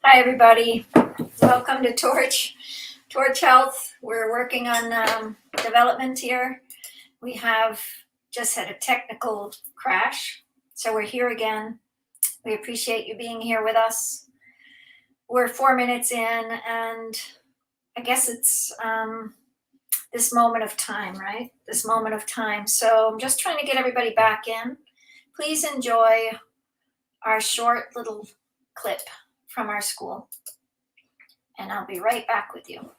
Hi, everybody. Welcome to Torch Health. We're working on development here. We have just had a technical crash, so we're here again. We appreciate you being here with us. We're 4 minutes in, and I guess it's this moment of time, right? This moment of time. So I'm just trying to get everybody back in. Please enjoy our short little clip from our school, and I'll be right back with you.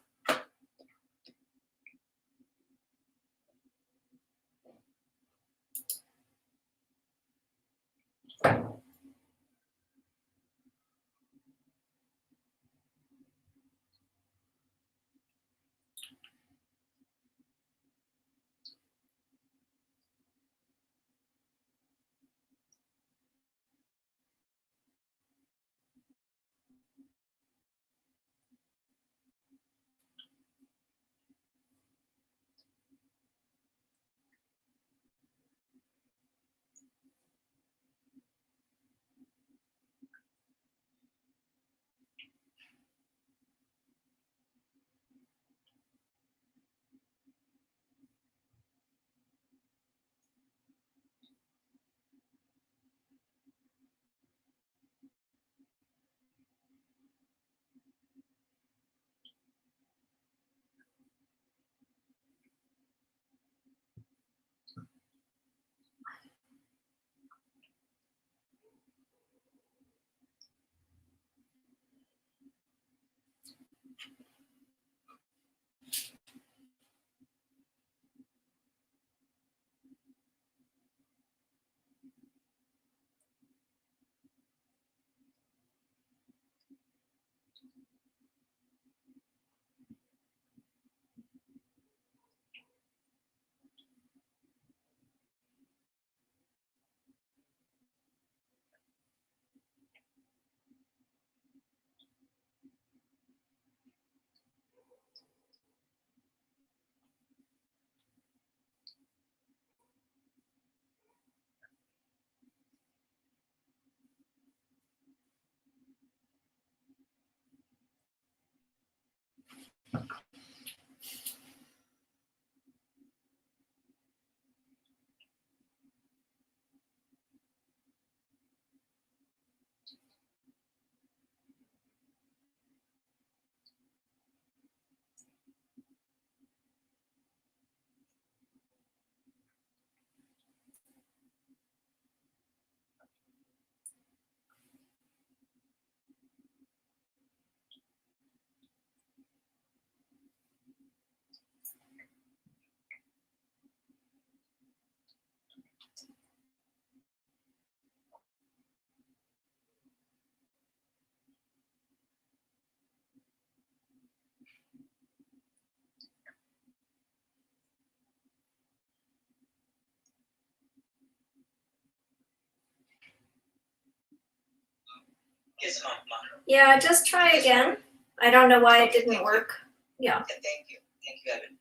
Yeah, just try again. I don't know why it didn't work. Yeah. Thank you. Thank you, Evan.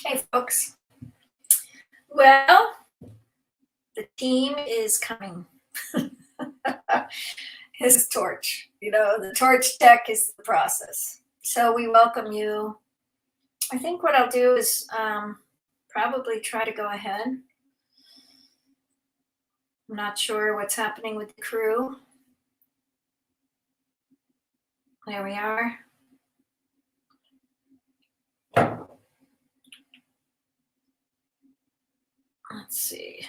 Hey, folks. Well, the team is coming. This is Torch. The Torch Tech is the process. So we welcome you. I think what I'll do is probably try to go ahead. I'm not sure what's happening with the crew. There we are. Let's see.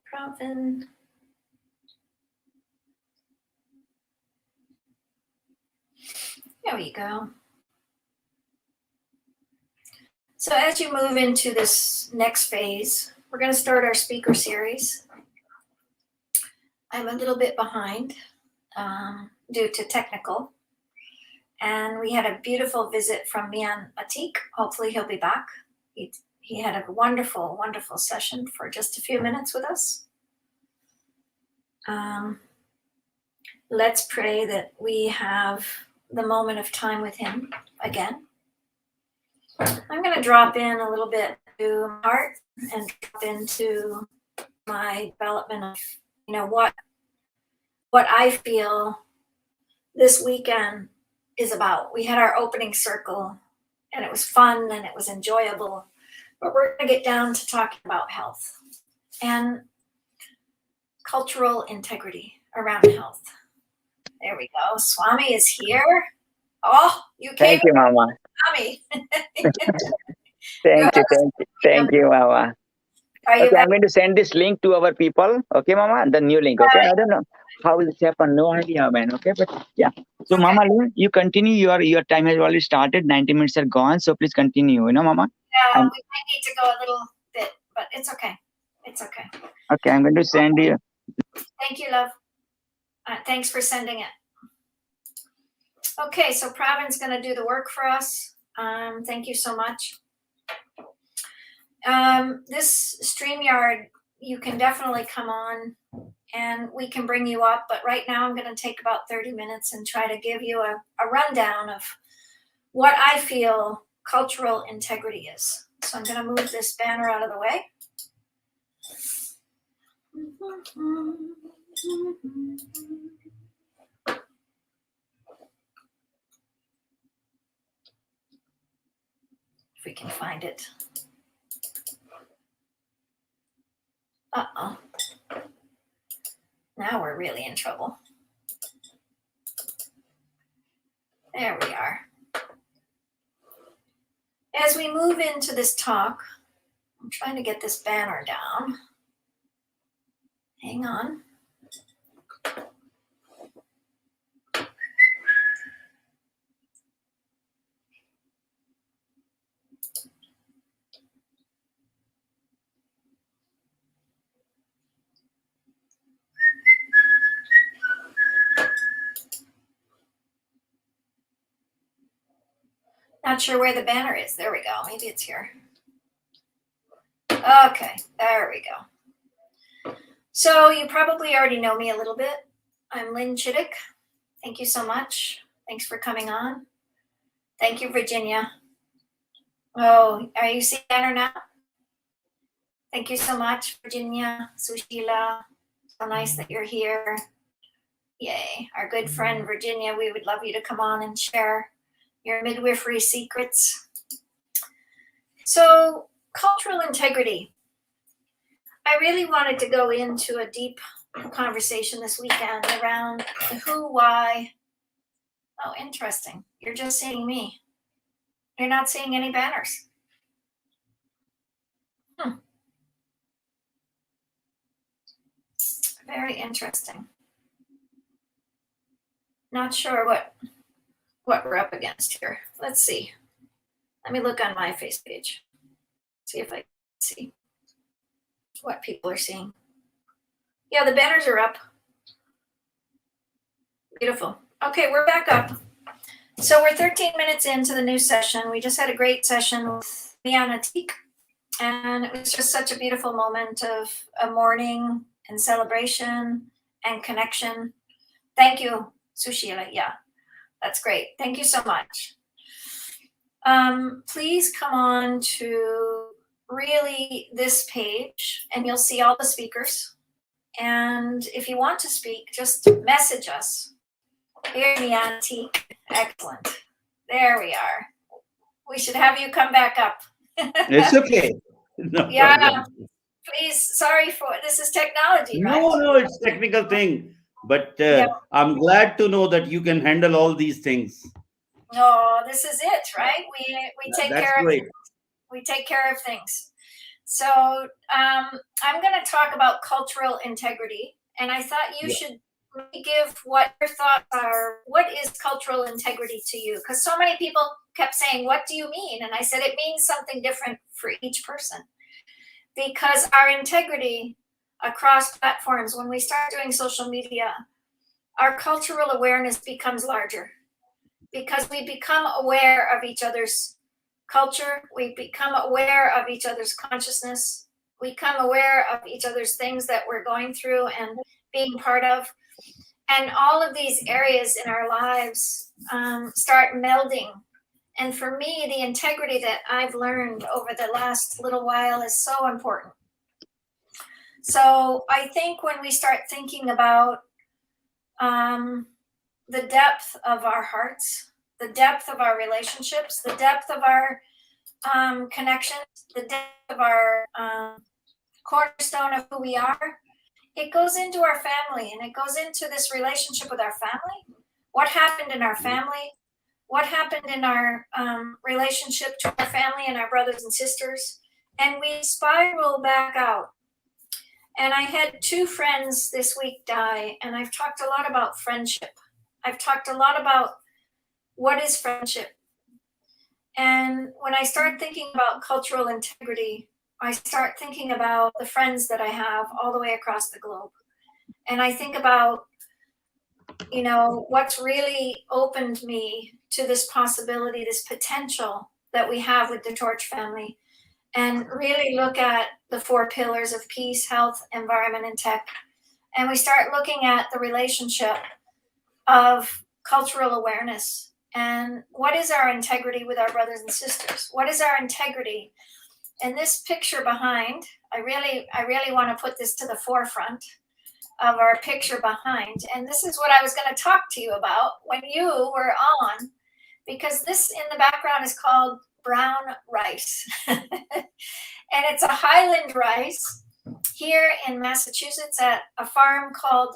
Pravin. There we go. So as you move into this next phase, we're going to start our speaker series. I'm a little bit behind due to technical. And we had a beautiful visit from Mian Atik. Hopefully he'll be back. He had a wonderful, wonderful session for just a few minutes with us. Let's pray that we have the moment of time with him again. I'm going to drop in a little bit to my heart and drop into my development of, what I feel this weekend is about. We had our opening circle and it was fun and it was enjoyable, but we're going to get down to talking about health and cultural integrity around health. There we go. Swami is here. Oh, you came. Thank you, Mama. Swami. Thank you, Mama. Okay, I'm going to send this link to our people. Okay, Mama, the new link. Okay, I don't know how this happened. No idea, man. Okay, but yeah. So, okay. Mama, you continue. Your time has already started. 90 minutes are gone. So please continue. Mama. Yeah, we might need to go a little bit, but it's okay. It's okay. Okay, I'm going to send you. Thank you, love. Thanks for sending it. Okay, so Pravin's going to do the work for us. Thank you so much. This StreamYard, you can definitely come on and we can bring you up, but right now I'm going to take about 30 minutes and try to give you a rundown of what I feel cultural integrity is. So I'm going to move this banner out of the way. If we can find it. Uh-oh. Now we're really in trouble. There we are. As we move into this talk, I'm trying to get this banner down. Hang on. Not sure where the banner is. There we go. Maybe it's here. Okay, there we go. So you probably already know me a little bit. I'm Lynn Chittick. Thank you so much. Thanks for coming on. Thank you, Virginia. Oh, are you seeing the banner now? Thank you so much, Virginia, Sushila. So nice that you're here. Yay. Our good friend, Virginia, we would love you to come on and share your midwifery secrets. So, cultural integrity. I really wanted to go into a deep conversation this weekend around the who, why. Oh, interesting. You're just seeing me. You're not seeing any banners. Very interesting. Not sure what we're up against here. Let's see. Let me look on my face page. See if I can see what people are seeing. Yeah, the banners are up. Beautiful. Okay, we're back up. So we're 13 minutes into the new session. We just had a great session with Mian Atik, and it was just such a beautiful moment of a mourning and celebration and connection. Thank you, Sushila. Yeah, that's great. Thank you so much. Please come on to really this page and you'll see all the speakers. And if you want to speak, just message us. Here, Mian Atik. Excellent. There we are. We should have you come back up. It's okay. No yeah. problem. Please, sorry for this is technology, right? No, it's technical thing. But Yeah. I'm glad to know that you can handle all these things. No, this is it, right? We take That's care of great. we take care of things. So I'm going to talk about cultural integrity, and I thought you Yeah. should give what your thoughts are. What is cultural integrity to you? Because so many people kept saying, "What do you mean?" And I said, it means something different for each person. Because our integrity across platforms, when we start doing social media, our cultural awareness becomes larger because we become aware of each other's culture, we become aware of each other's consciousness, we become aware of each other's things that we're going through and being part of. And all of these areas in our lives start melding. And for me, the integrity that I've learned over the last little while is so important. So I think when we start thinking about the depth of our hearts, the depth of our relationships, the depth of our connections, the depth of our cornerstone of who we are, it goes into our family and it goes into this relationship with our family. What happened in our family? What happened in our relationship to our family and our brothers and sisters? And we spiral back out. And I had 2 friends this week die, and I've talked a lot about friendship. I've talked a lot about what is friendship. And when I start thinking about cultural integrity, I start thinking about the friends that I have all the way across the globe. And I think about, what's really opened me to this possibility, this potential that we have with the Torch family, and really look at the 4 pillars of peace, health, environment, and tech. And we start looking at the relationship of cultural awareness and what is our integrity with our brothers and sisters? What is our integrity? And this picture behind, I really want to put this to the forefront of our picture behind. And this is what I was going to talk to you about when you were on, because this in the background is called brown rice. And it's a highland rice here in Massachusetts at a farm called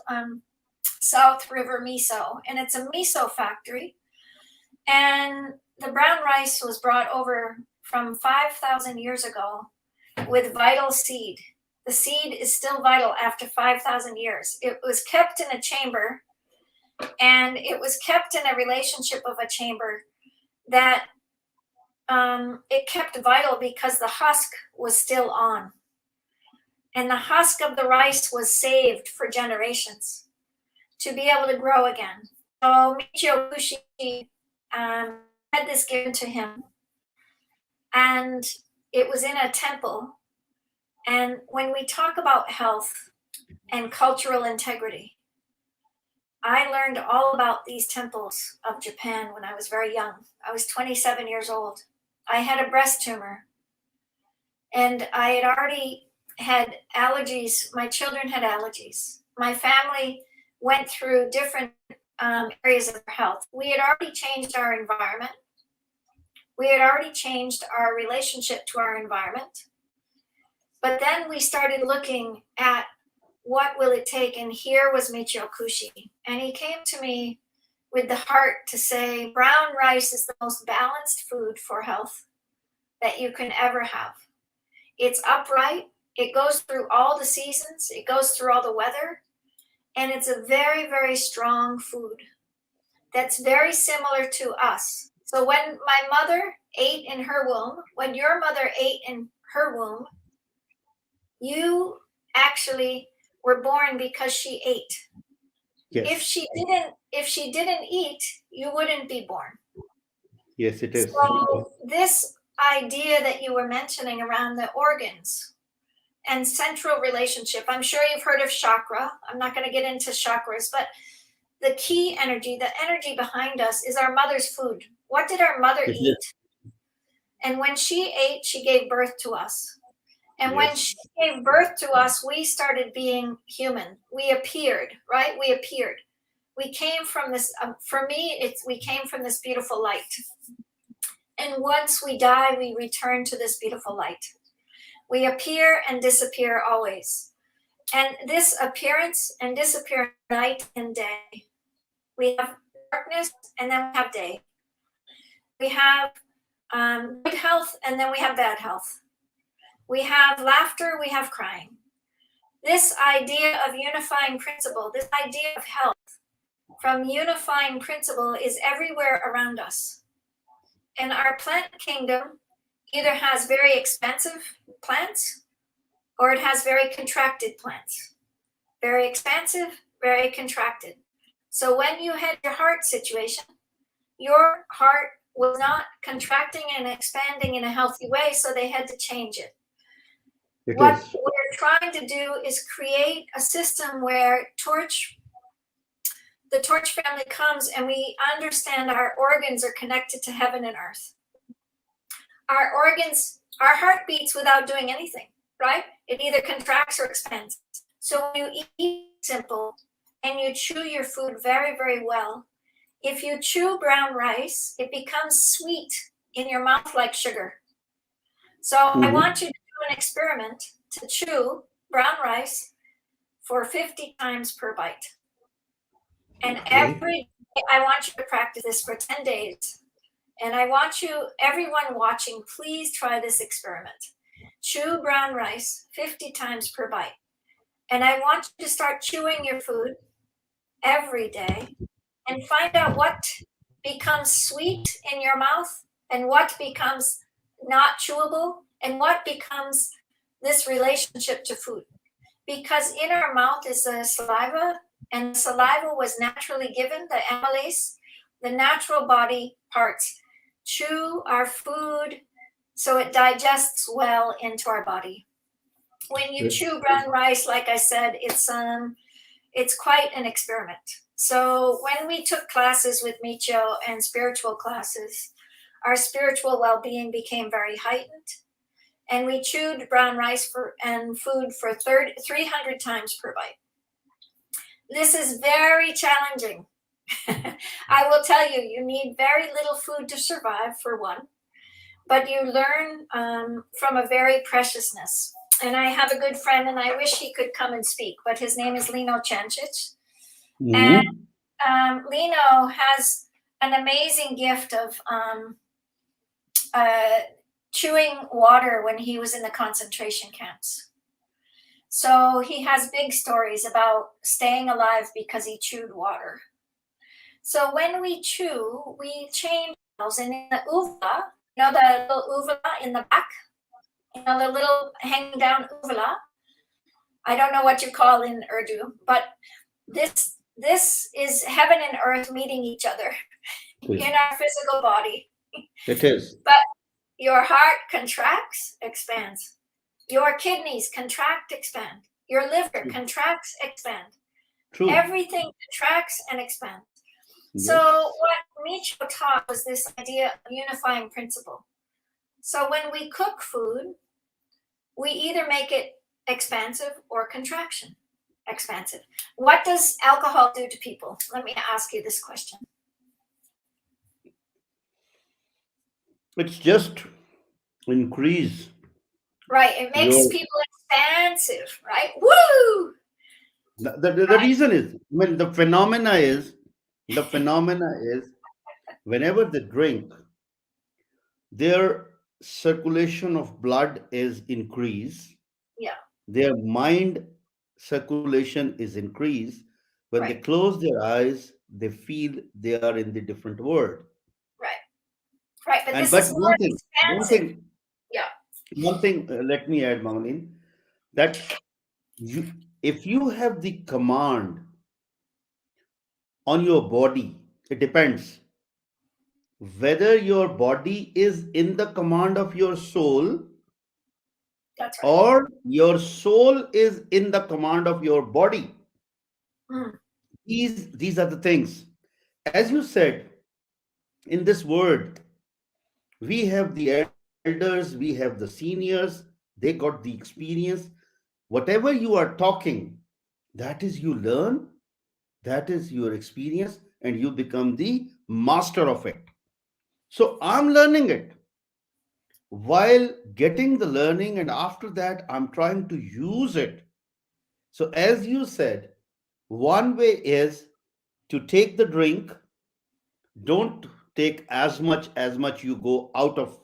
South River Miso. And it's a miso factory. And the brown rice was brought over from 5,000 years ago with vital seed. The seed is still vital after 5,000 years. It was kept in a chamber, and it was kept in a relationship of a chamber that it kept vital because the husk was still on. And the husk of the rice was saved for generations to be able to grow again. So Michio Kushi had this given to him, and it was in a temple. And when we talk about health and cultural integrity, I learned all about these temples of Japan when I was very young. I was 27 years old. I had a breast tumor, and I had already had allergies. My children had allergies. My family went through different areas of health. We had already changed our environment. We had already changed our relationship to our environment. But then we started looking at what will it take, and here was Michio Kushi. And he came to me with the heart to say, brown rice is the most balanced food for health that you can ever have. It's upright, it goes through all the seasons, it goes through all the weather, and it's a very, very strong food that's very similar to us. So when my mother ate in her womb, when your mother ate in her womb, you actually were born because she ate. Yes. If she didn't eat, you wouldn't be born. Yes, it is. So this idea that you were mentioning around the organs and central relationship, I'm sure you've heard of chakra. I'm not going to get into chakras, but the key energy, the energy behind us is our mother's food. What did our mother eat? And when she ate, she gave birth to us. And when she gave birth to us, we started being human. We appeared, right? We appeared. We came from this, for me, we came from this beautiful light. And once we die, we return to this beautiful light. We appear and disappear always. And this appearance and disappearance, night and day. We have darkness and then we have day. We have good health and then we have bad health. We have laughter, we have crying. This idea of unifying principle, this idea of health from unifying principle is everywhere around us. And our plant kingdom either has very expansive plants or it has very contracted plants. Very expansive, very contracted. So when you had your heart situation, your heart was not contracting and expanding in a healthy way, so they had to change it. What we're trying to do is create a system where the Torch family comes and we understand our organs are connected to heaven and earth. Our organs, our heart beats without doing anything, right? It either contracts or expands. So when you eat simple and you chew your food very, very well, if you chew brown rice, it becomes sweet in your mouth like sugar. So I want you to do an experiment to chew brown rice for 50 times per bite. And every day, I want you to practice this for 10 days. And I want you, everyone watching, please try this experiment. Chew brown rice 50 times per bite. And I want you to start chewing your food every day and find out what becomes sweet in your mouth and what becomes not chewable and what becomes this relationship to food. Because in our mouth is the saliva, and saliva was naturally given, the amylase, the natural body parts. Chew our food so it digests well into our body. When you chew brown rice, like I said, it's quite an experiment. So when we took classes with Michio and spiritual classes, our spiritual well-being became very heightened. And we chewed brown rice and food for 300 times per bite. This is very challenging. I will tell you, you need very little food to survive, for one, but you learn from a very preciousness. And I have a good friend, and I wish he could come and speak, but his name is Lino Chancic. And Lino has an amazing gift of chewing water when he was in the concentration camps. So he has big stories about staying alive because he chewed water. So when we chew, we change ourselves. And in the uvula, you know, the little uvula in the back, you know, the little hanging down uvula. I don't know what you call in Urdu, but this is heaven and earth meeting each other in our physical body. It is. But your heart contracts, expands. Your kidneys contract, expand. Your liver contracts, expand. True. Everything contracts and expands. Yes. So what Michio taught was this idea of unifying principle. So when we cook food, we either make it expansive or contraction. Expansive. What does alcohol do to people? Let me ask you this question. It's just increase. Right. It makes people expansive, right? Woo! The reason is, I mean, the phenomena is whenever they drink, their circulation of blood is increased. Yeah. Their mind circulation is increased. When they close their eyes, they feel they are in the different world. Right. But this is more expansive. One thing, let me add, Maulin, that if you have the command on your body, it depends whether your body is in the command of your soul. That's right. Or your soul is in the command of your body. These are the things. As you said, in this world, we have the elders, we have the seniors, they got the experience. Whatever you are talking, that is you learn, that is your experience, and you become the master of it. So I'm learning it. While getting the learning, and after that, I'm trying to use it. So, as you said, one way is to take the drink. Don't take as much you go out of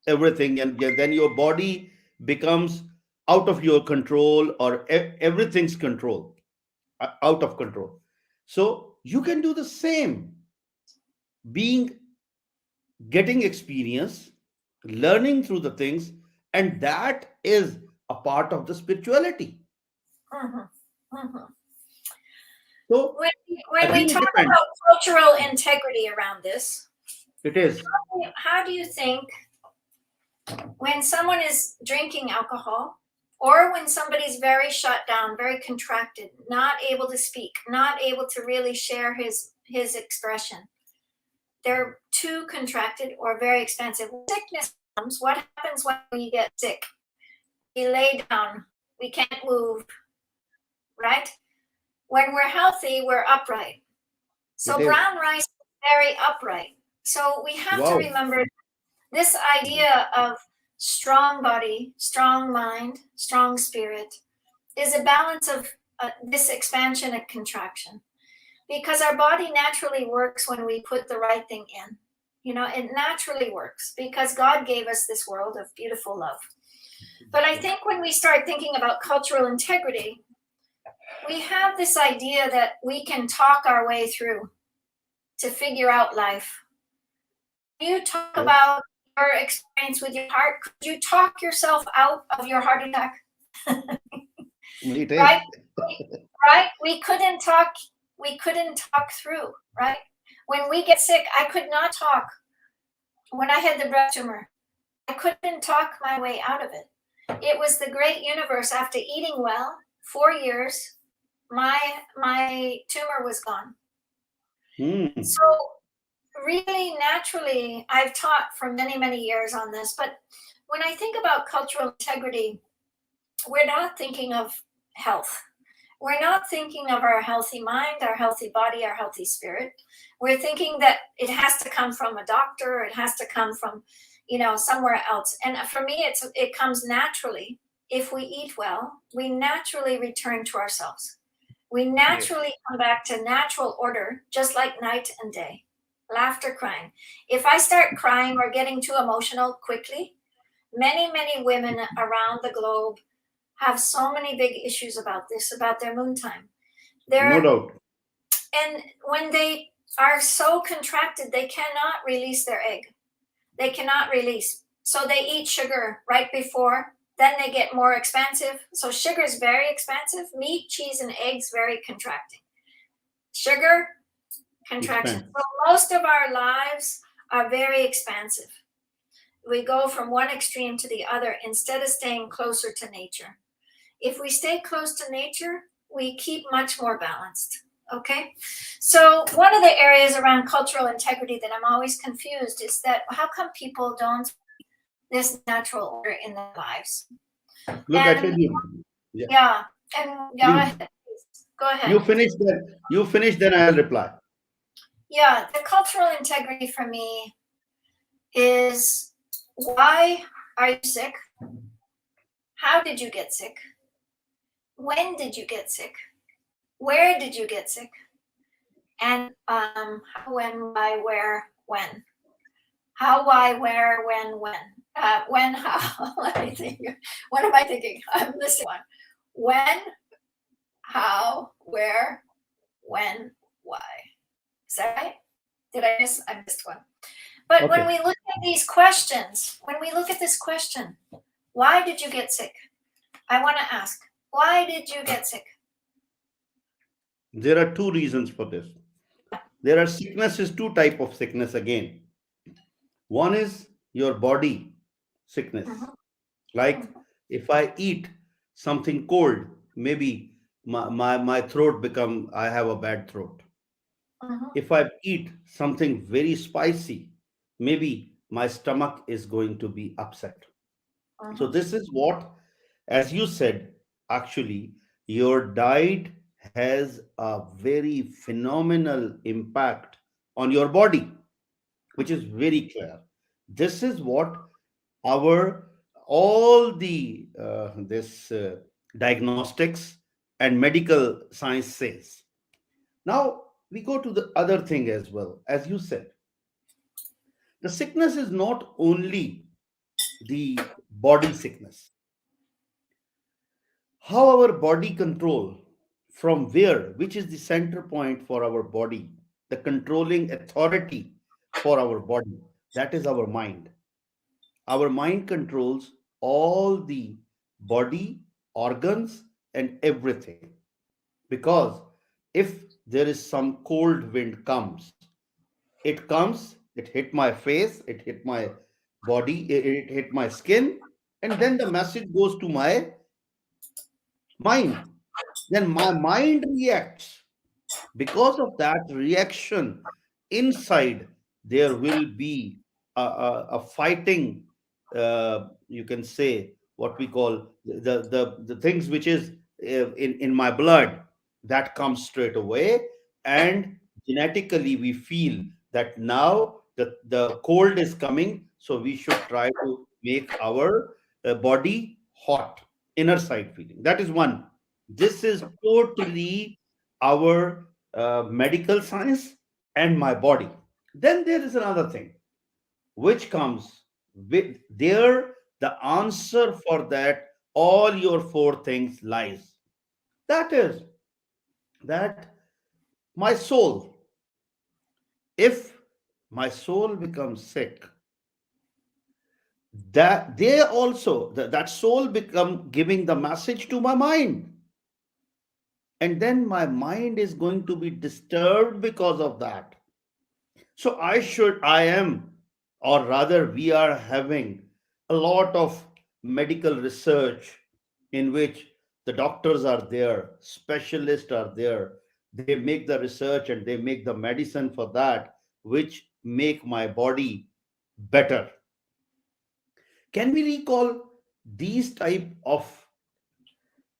everything, and then your body becomes out of your control, or everything's control, out of control. So you can do the same, being getting experience, learning through the things, and that is a part of the spirituality. Mhm, mhm. So When we again, it talk depends. about cultural integrity around this, It is. how do you think when someone is drinking alcohol, or when somebody's very shut down, very contracted, not able to speak, not able to really share his expression, they're too contracted or very expansive. When sickness comes, what happens when we get sick? We lay down, we can't move, right? When we're healthy, we're upright. So It is. brown rice is very upright. So we have to Wow. remember this idea of strong body, strong mind, strong spirit is a balance of this expansion and contraction. Because our body naturally works when we put the right thing in. You know, it naturally works because God gave us this world of beautiful love. But I think when we start thinking about cultural integrity, we have this idea that we can talk our way through to figure out life. You talk Yes. about your experience with your heart. Could you talk yourself out of your heart attack? It is. Right? Right? We couldn't talk through, right? When we get sick, I could not talk. When I had the breast tumor, I couldn't talk my way out of it. It was the great universe. After eating well, 4 years, my tumor was gone. Hmm. So really naturally, I've taught for many, many years on this, but when I think about cultural integrity, we're not thinking of health. We're not thinking of our healthy mind, our healthy body, our healthy spirit. We're thinking that it has to come from a doctor, or it has to come from, somewhere else. And for me, it comes naturally. If we eat well, we naturally return to ourselves. We naturally come back to natural order, just like night and day. Laughter, crying. If I start crying or getting too emotional quickly, many, many women around the globe have so many big issues about this, about their moon time. No doubt. And when they are so contracted, they cannot release their egg. They cannot release. So they eat sugar right before, then they get more expansive. So sugar is very expansive. Meat, cheese, and eggs, very contracting. Sugar, contraction. Expand. So most of our lives are very expansive. We go from one extreme to the other instead of staying closer to nature. If we stay close to nature, we keep much more balanced. Okay? So one of the areas around cultural integrity that I'm always confused is that how come people don't this natural order in their lives? Look, I tell And you. Yeah. yeah, and go Please. ahead. Go ahead. You finish then. You finish, then I'll reply. Yeah, the cultural integrity for me is why are you sick? How did you get sick? When did you get sick? Where did you get sick? And how, when, why, where, when. How, why, where, when, how. Let me think. What am I thinking? I'm missing one. When, how, where, when, why. Is that right? Did I miss? I missed one. But Okay. when we look at these questions, when we look at this question, why did you get sick? I want to ask, why did you get sick? There are two reasons for this. There are sicknesses, two type of sickness again. One is your body sickness. Mhm. Like if I eat something cold, maybe my throat become, I have a bad throat. Mhm. If I eat something very spicy, maybe my stomach is going to be upset. So Mhm. this is what, as you said, actually, your diet has a very phenomenal impact on your body, which is very clear. This is what our all the this diagnostics and medical science says. Now we go to the other thing as well. As you said, the sickness is not only the body sickness, how our body control, from where, which is the center point for our body, the controlling authority for our body, that is our mind. Our mind controls all the body organs and everything. Because if there is some cold wind comes, it hit my face, it hit my body, it hit my skin, and then the message goes to my mind. Then my mind reacts. Because of that reaction inside, there will be a fighting, you can say, what we call the things which is in my blood, that comes straight away. And genetically we feel that now the cold is coming, so we should try to make our body hot, inner side feeling. That is one. This is totally our medical science and my body. Then there is another thing which comes with there. The answer for that, all your four things lies. That is that my soul, if my soul becomes sick, that they also that soul become giving the message to my mind, and then my mind is going to be disturbed because of that. So I am, or rather, we are having a lot of medical research in which the doctors are there, specialists are there. They make the research and they make the medicine for that, which make my body better. Can we recall these type of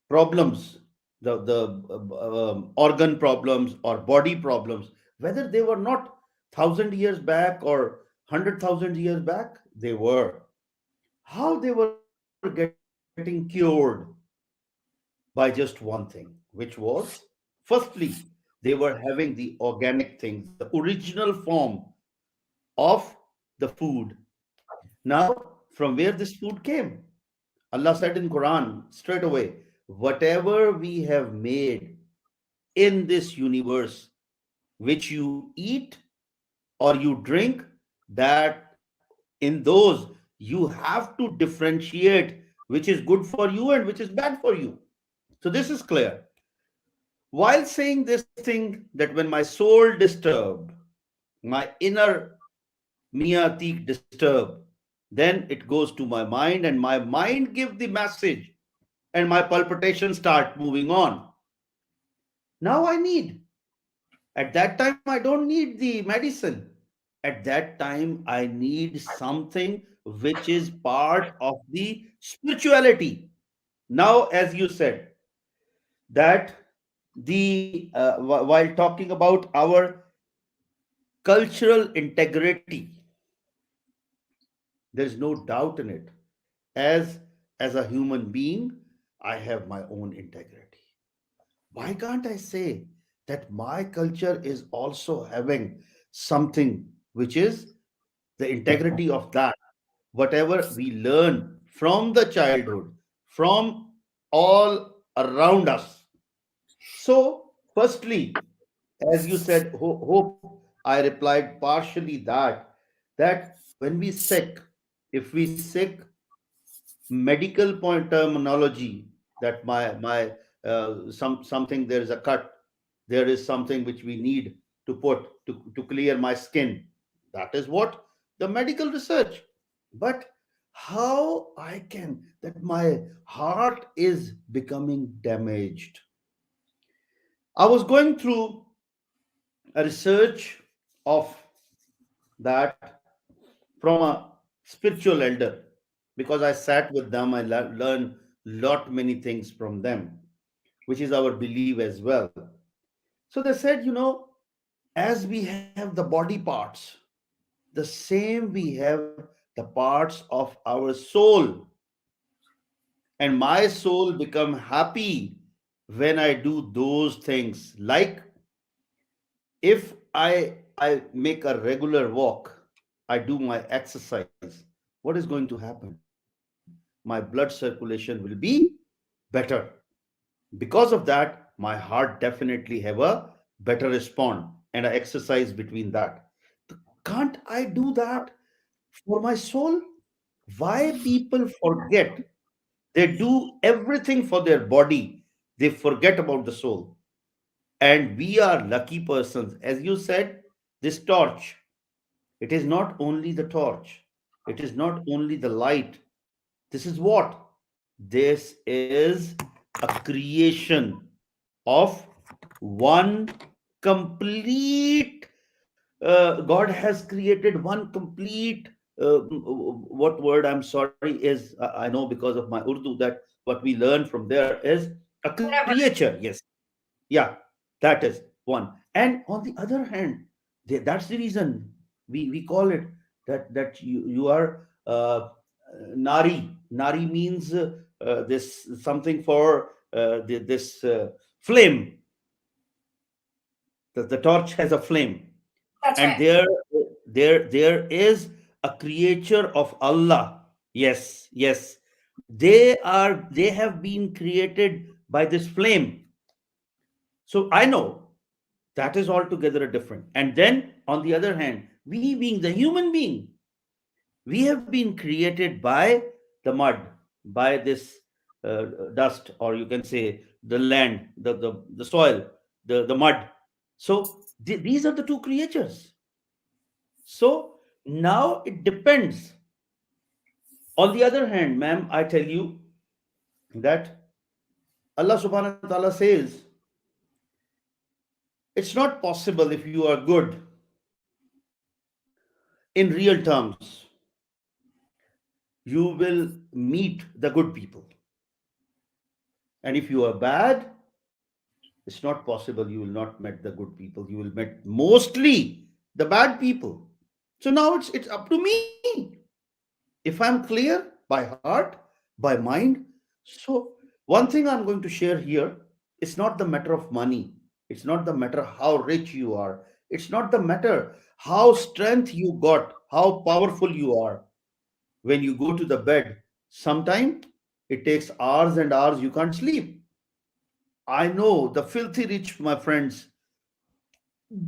problems, the organ problems or body problems, whether they were not 1,000 years back or 100,000 years back, they were. How they were getting cured? By just one thing, which was, firstly, they were having the organic things, the original form of the food. Now, from where this food came? Allah said in Quran straight away, whatever we have made in this universe, which you eat or you drink, that in those you have to differentiate which is good for you and which is bad for you. So this is clear. While saying this thing, that when my soul disturbed, my inner miyatik disturbed, then it goes to my mind, and my mind give the message, and my palpitations start moving on. Now I need. At that time, I don't need the medicine. At that time, I need something which is part of the spirituality. Now, as you said, that while talking about our cultural integrity, there is no doubt in it. As a human being, I have my own integrity. Why can't I say that my culture is also having something which is the integrity of that? Whatever we learn from the childhood, from all around us. So, firstly, as you said, hope I replied partially that when we sick, if we sick, medical point terminology, that my something, there is a cut, there is something which we need to put to clear my skin, that is what the medical research. But how I can, that my heart is becoming damaged. I was going through a research of that from a spiritual elder, because I sat with them, I learned lot many things from them, which is our belief as well. So they said, as we have the body parts, the same we have the parts of our soul. And my soul become happy when I do those things, like if I make a regular walk, I do my exercise, what is going to happen? My blood circulation will be better. Because of that, my heart definitely have a better response, and I exercise between that. Can't I do that for my soul? Why people forget? They do everything for their body. They forget about the soul. And we are lucky persons. As you said, this torch, it is not only the torch, it is not only the light. This is what? This is a creation of one complete, God has created one complete, what word, I'm sorry, is, I know because of my Urdu that what we learn from there is a creature. Yes. Yeah, that is one. And on the other hand, that's the reason we call it that you are, nari. Nari means, this something for, this flame. The torch has a flame, That's and right. there is a creature of Allah. Yes, yes, they have been created by this flame. So I know that is altogether different. And then on the other hand, we being the human being, we have been created by the mud, by this, uh, dust, or you can say the land, the soil, the mud. So these are the two creatures. So now it depends. On the other hand, ma'am, I tell you that Allah subhanahu wa ta'ala says it's not possible if you are good in real terms, you will meet the good people. And if you are bad, it's not possible you will not meet the good people. You will meet mostly the bad people. So now it's up to me. If I'm clear by heart, by mind, so one thing I'm going to share here, it's not the matter of money. It's not the matter how rich you are. It's not the matter how strength you got, how powerful you are. When you go to the bed, sometime it takes hours and hours, you can't sleep. I know the filthy rich, my friends,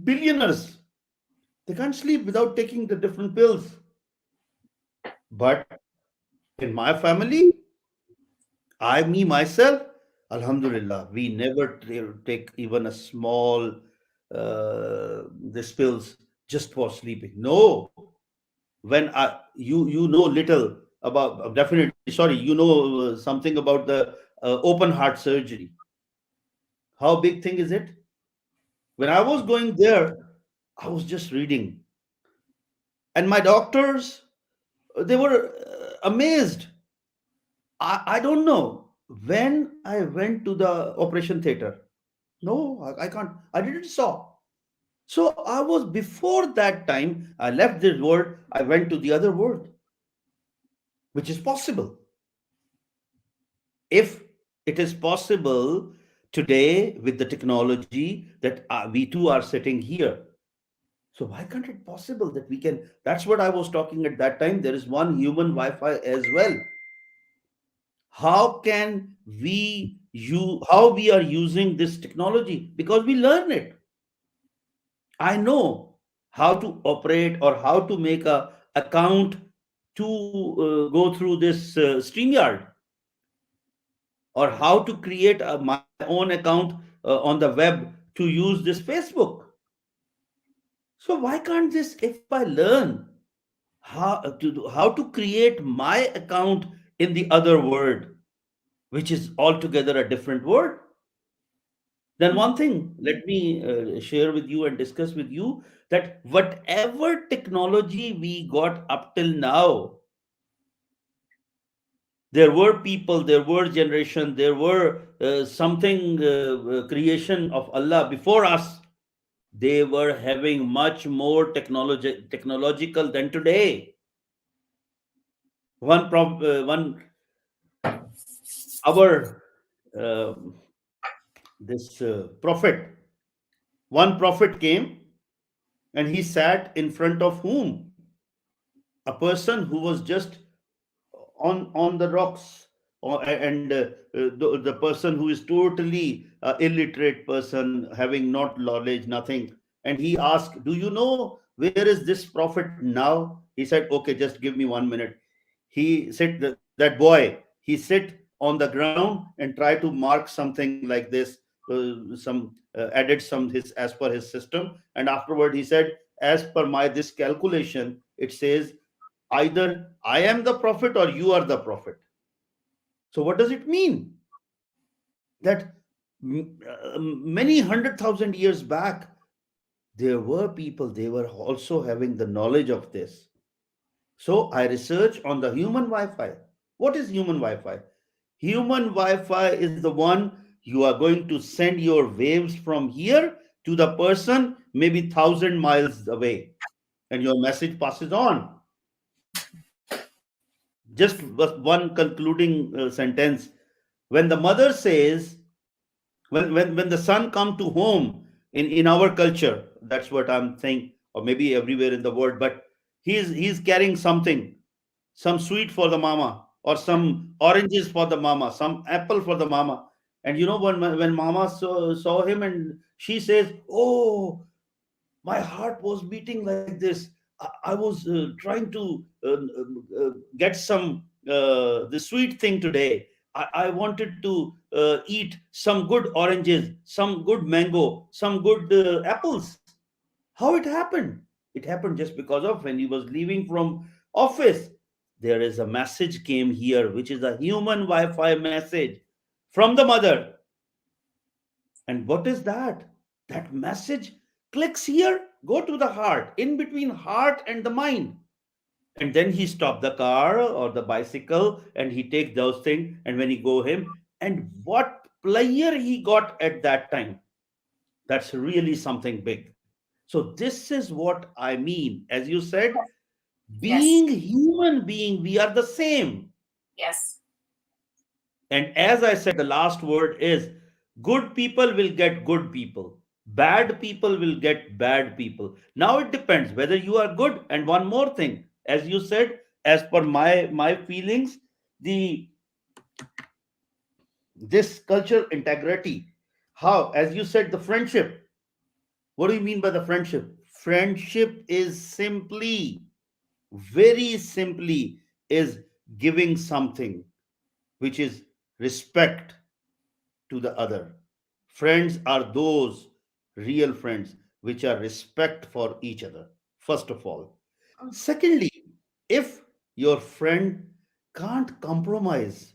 billionaires, they can't sleep without taking the different pills. But in my family, me myself, Alhamdulillah, we never take even a small, this pills just for sleeping. No, when you know little about, definitely, sorry, you know, something about the, open heart surgery. How big thing is it? When I was going there, I was just reading, and my doctors, they were, amazed. I don't know when I went to the operation theater. No, I can't. I didn't saw. So I was, before that time. I left this world. I went to the other world, which is possible. If it is possible today with the technology that, we two are sitting here, so why can't it possible that we can? That's what I was talking at that time. There is one human Wi-Fi as well. How can how we are using this technology? Because we learn it. I know how to operate or how to make a account to, go through this, StreamYard, or how to create my own account, on the web to use this Facebook. So why can't this, if I learn how to create my account in the other world, which is altogether a different word? Then one thing, let me, share with you and discuss with you that whatever technology we got up till now, there were people, there were generation, there were, something, creation of Allah before us. They were having much more technological than today. One our, uh, this prophet. One prophet came and he sat in front of whom? A person who was just on the rocks, and the person who is totally illiterate person, having not knowledge, nothing. And he asked, do you know where is this prophet now? He said, okay, just give me 1 minute. He said that boy, he sit on the ground and try to mark something like this, some added some his as per his system, and afterward he said, as per my this calculation, it says either I am the prophet or you are the prophet. So what does it mean? That many 100,000 years back, there were people, they were also having the knowledge of this. So I research on the human Wi-Fi. What is human Wi-Fi? Human Wi-Fi is the one you are going to send your waves from here to the person maybe 1,000 miles away, and your message passes on. Just one concluding sentence. When the mother says, when the son come to home in our culture, that's what I'm saying, or maybe everywhere in the world, but he's carrying something, some sweet for the mama, or some oranges for the mama, some apple for the mama. And you know, when mama saw him, and she says, oh, my heart was beating like this. I was trying to get some the sweet thing today. I wanted to eat some good oranges, some good mango, some good apples. How it happened? It happened just because of when he was leaving from office. There is a message came here, which is a human Wi-Fi message from the mother. And what is that? That message clicks here, go to the heart, in between heart and the mind. And then he stop the car or the bicycle and he take those things. And when he go him, and what player he got at that time, that's really something big. So this is what I mean. As you said, Yes. being human being, we are the same. Yes. And as I said, the last word is good people will get good people. Bad people will get bad people. Now it depends whether you are good. And one more thing, as you said, as per my feelings, the this culture integrity. How, as you said, the friendship. What do you mean by the friendship? Friendship is simply, very simply, is giving something which is respect to the other. Friends are those real friends which are respect for each other, first of all. Secondly, if your friend can't compromise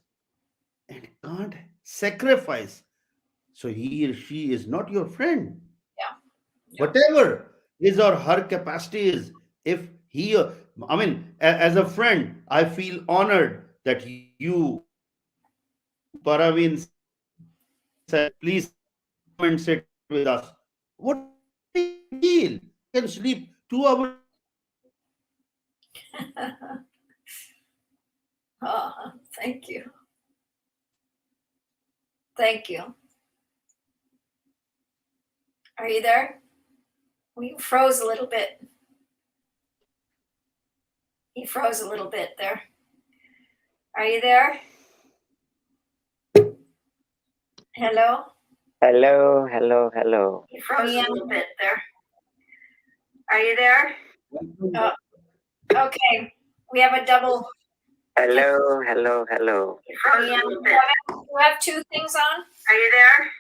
and can't sacrifice, so he or she is not your friend. Yeah. Whatever his or her capacity is, if he, I mean, as a friend, I feel honored that you, Paraveen, said, please come and sit with us. What a big deal. You can sleep 2 hours before you come and sit with us. Oh, thank you. Thank you. Are you there? We froze a little bit. He froze a little bit there. Are you there? Hello? Hello, hello, hello. He froze a little bit there. Are you there? Oh, okay. We have a double. Hello, hello, hello. He froze a little bit. You have two things on? Are you there?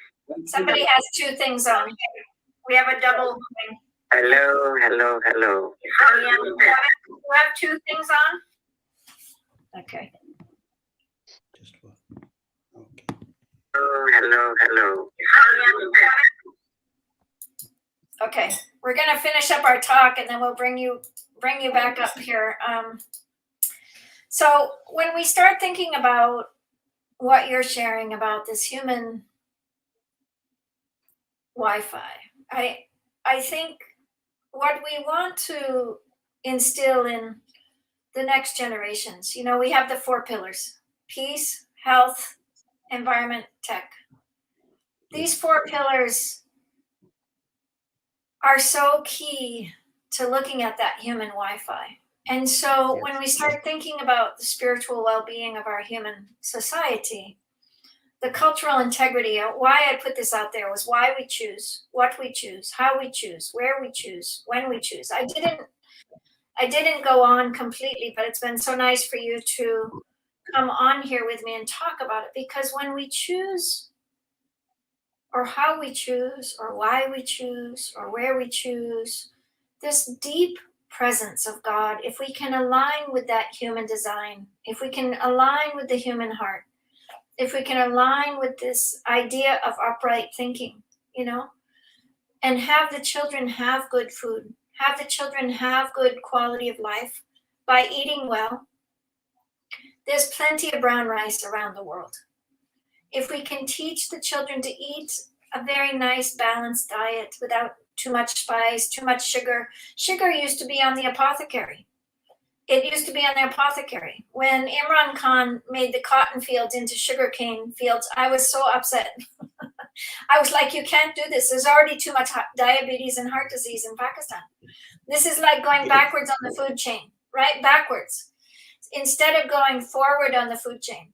Somebody has two things on. We have a double thing. Hello, hello, hello. You have two things on? Okay. Just one. Okay. Hello, hello. Okay, we're gonna finish up our talk and then we'll bring you back up here. So when we start thinking about what you're sharing about this human Wi-Fi, I think what we want to instill in the next generations, we have the 4 pillars: peace, health, environment, tech. these 4 pillars are so key to looking at that human Wi-Fi. And so when we start thinking about the spiritual well-being of our human society, the cultural integrity, why I put this out there was why we choose, what we choose, how we choose, where we choose, when we choose. I didn't go on completely, but it's been so nice for you to come on here with me and talk about it, because when we choose, or how we choose, or why we choose, or where we choose, this deep presence of God, if we can align with that human design, if we can align with the human heart, if we can align with this idea of upright thinking, and have the children have good food, have the children have good quality of life by eating well. There's plenty of brown rice around the world. If we can teach the children to eat a very nice balanced diet without too much spice, too much sugar. Sugar used to be on the apothecary. It used to be on the apothecary. When Imran Khan made the cotton fields into sugarcane fields, I was so upset. I was like, you can't do this. There's already too much diabetes and heart disease in Pakistan. This is like going backwards on the food chain, right? Backwards. Instead of going forward on the food chain,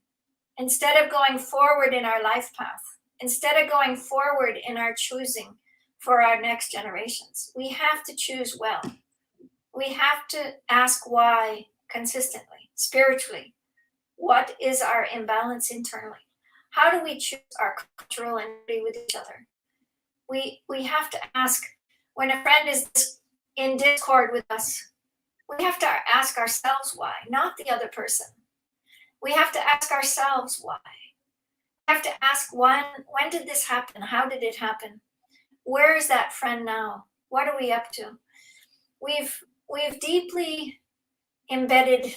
instead of going forward in our life path, instead of going forward in our choosing for our next generations, we have to choose well. We have to ask why consistently, spiritually. What is our imbalance internally? How do we choose our cultural integrity with each other? We have to ask, when a friend is in discord with us, we have to ask ourselves why, not the other person. We have to ask ourselves why. We have to ask, when did this happen? How did it happen? Where is that friend now? What are we up to? We've deeply embedded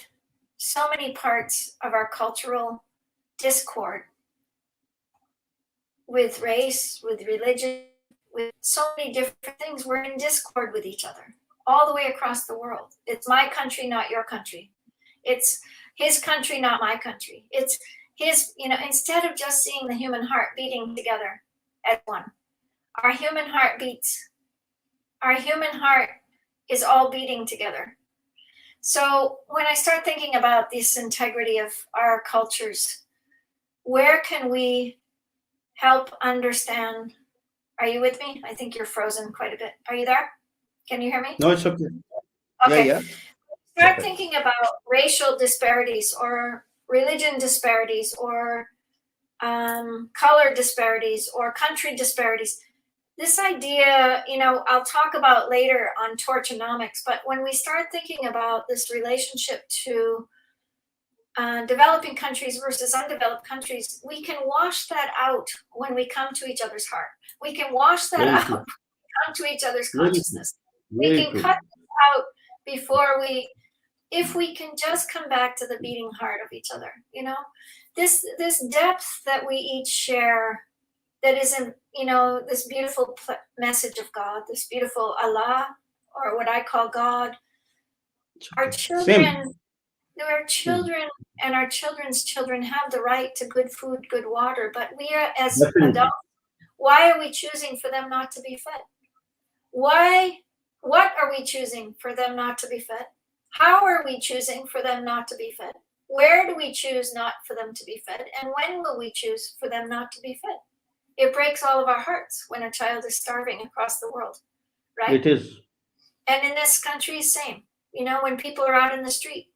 so many parts of our cultural discord with race, with religion, with so many different things. We're in discord with each other all the way across the world. It's my country, not your country. It's his country, not my country. It's his, instead of just seeing the human heart beating together as one. Our human heart beats. Our human heart is all beating together. So when I start thinking about this integrity of our cultures, where can we help understand? Are you with me? I think you're frozen quite a bit. Are you there? Can you hear me? No, it's okay. Okay. Yeah. Start thinking about racial disparities or religion disparities or color disparities or country disparities. This idea, I'll talk about later on torchonomics, but when we start thinking about this relationship to developing countries versus undeveloped countries, we can wash that out when we come to each other's heart. We can wash that out when we come to each other's consciousness. We can cut this out before if we can just come back to the beating heart of each other, this depth that we each share, that is in, this beautiful message of God, this beautiful Allah, or what I call God. Our children, and our children's children have the right to good food, good water, but we are, as adults, why are we choosing for them not to be fed? What are we choosing for them not to be fed? How are we choosing for them not to be fed? Where do we choose not for them to be fed? And when will we choose for them not to be fed? It breaks all of our hearts when a child is starving across the world, right? It is. And in this country, same. When people are out in the street,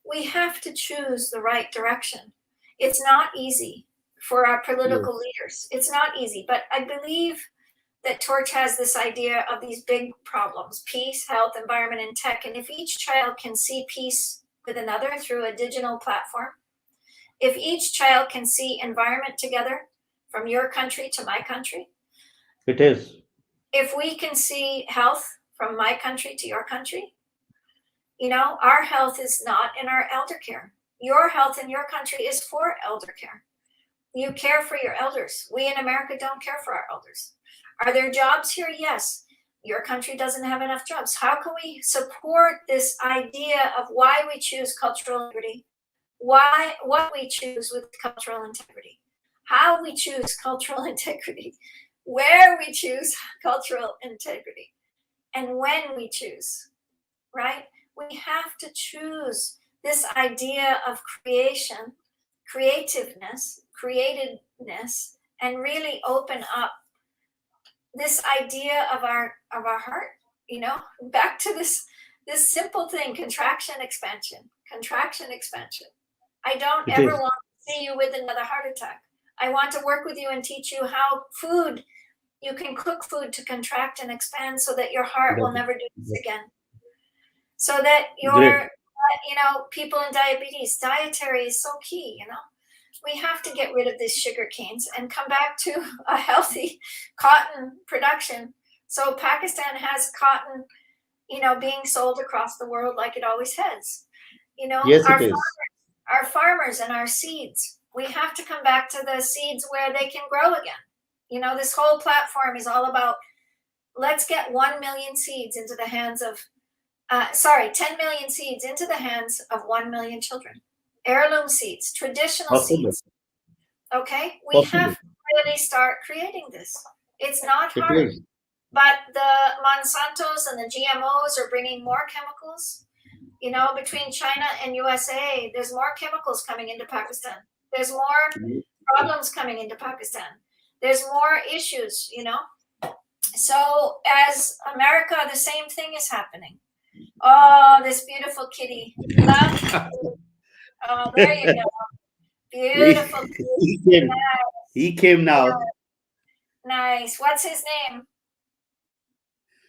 we have to choose the right direction. It's not easy for our political leaders. It's not easy, but I believe that Torch has this idea of these big problems: peace, health, environment, and tech. And if each child can see peace with another through a digital platform, if each child can see environment together from your country to my country, it is. If we can see health from my country to your country, our health is not in our elder care. Your health in your country is for elder care. You care for your elders. We in America don't care for our elders. Are there jobs here? Yes. Your country doesn't have enough jobs. How can we support this idea of why we choose cultural integrity? What we choose with cultural integrity? how we choose cultural integrity, where we choose cultural integrity, and when we choose, right? We have to choose this idea of creation, creativeness, createdness, and really open up this idea of our heart, you know, back to this simple thing: contraction, expansion, contraction, expansion. I don't It ever is. want to see you with another heart attack. I want to work with you and teach you how you can cook food to contract and expand so that your heart will never do this again. So that Great. you know, people in diabetes, dietary is so key, you know. We have to get rid of these sugar canes and come back to a healthy cotton production. So Pakistan has cotton, you know, being sold across the world like it always has. You know, Yes, it is. our farmers and our seeds, we have to come back to the seeds where they can grow again. You know, this whole platform is all about, let's get 1 million seeds into the hands of 10 million seeds into the hands of 1 million children. Heirloom seeds, traditional Possible. seeds. Okay, we Possible. have to really start creating this. It's not It hard, is. but the Monsantos and the GMOs are bringing more chemicals. You know, between China and USA, there's more chemicals coming into Pakistan. There's more problems coming into Pakistan. There's more issues, you know. So as America, the same thing is happening. Oh, this beautiful kitty. Love. Oh, there you go. Beautiful. He came now. Nice. What's his name?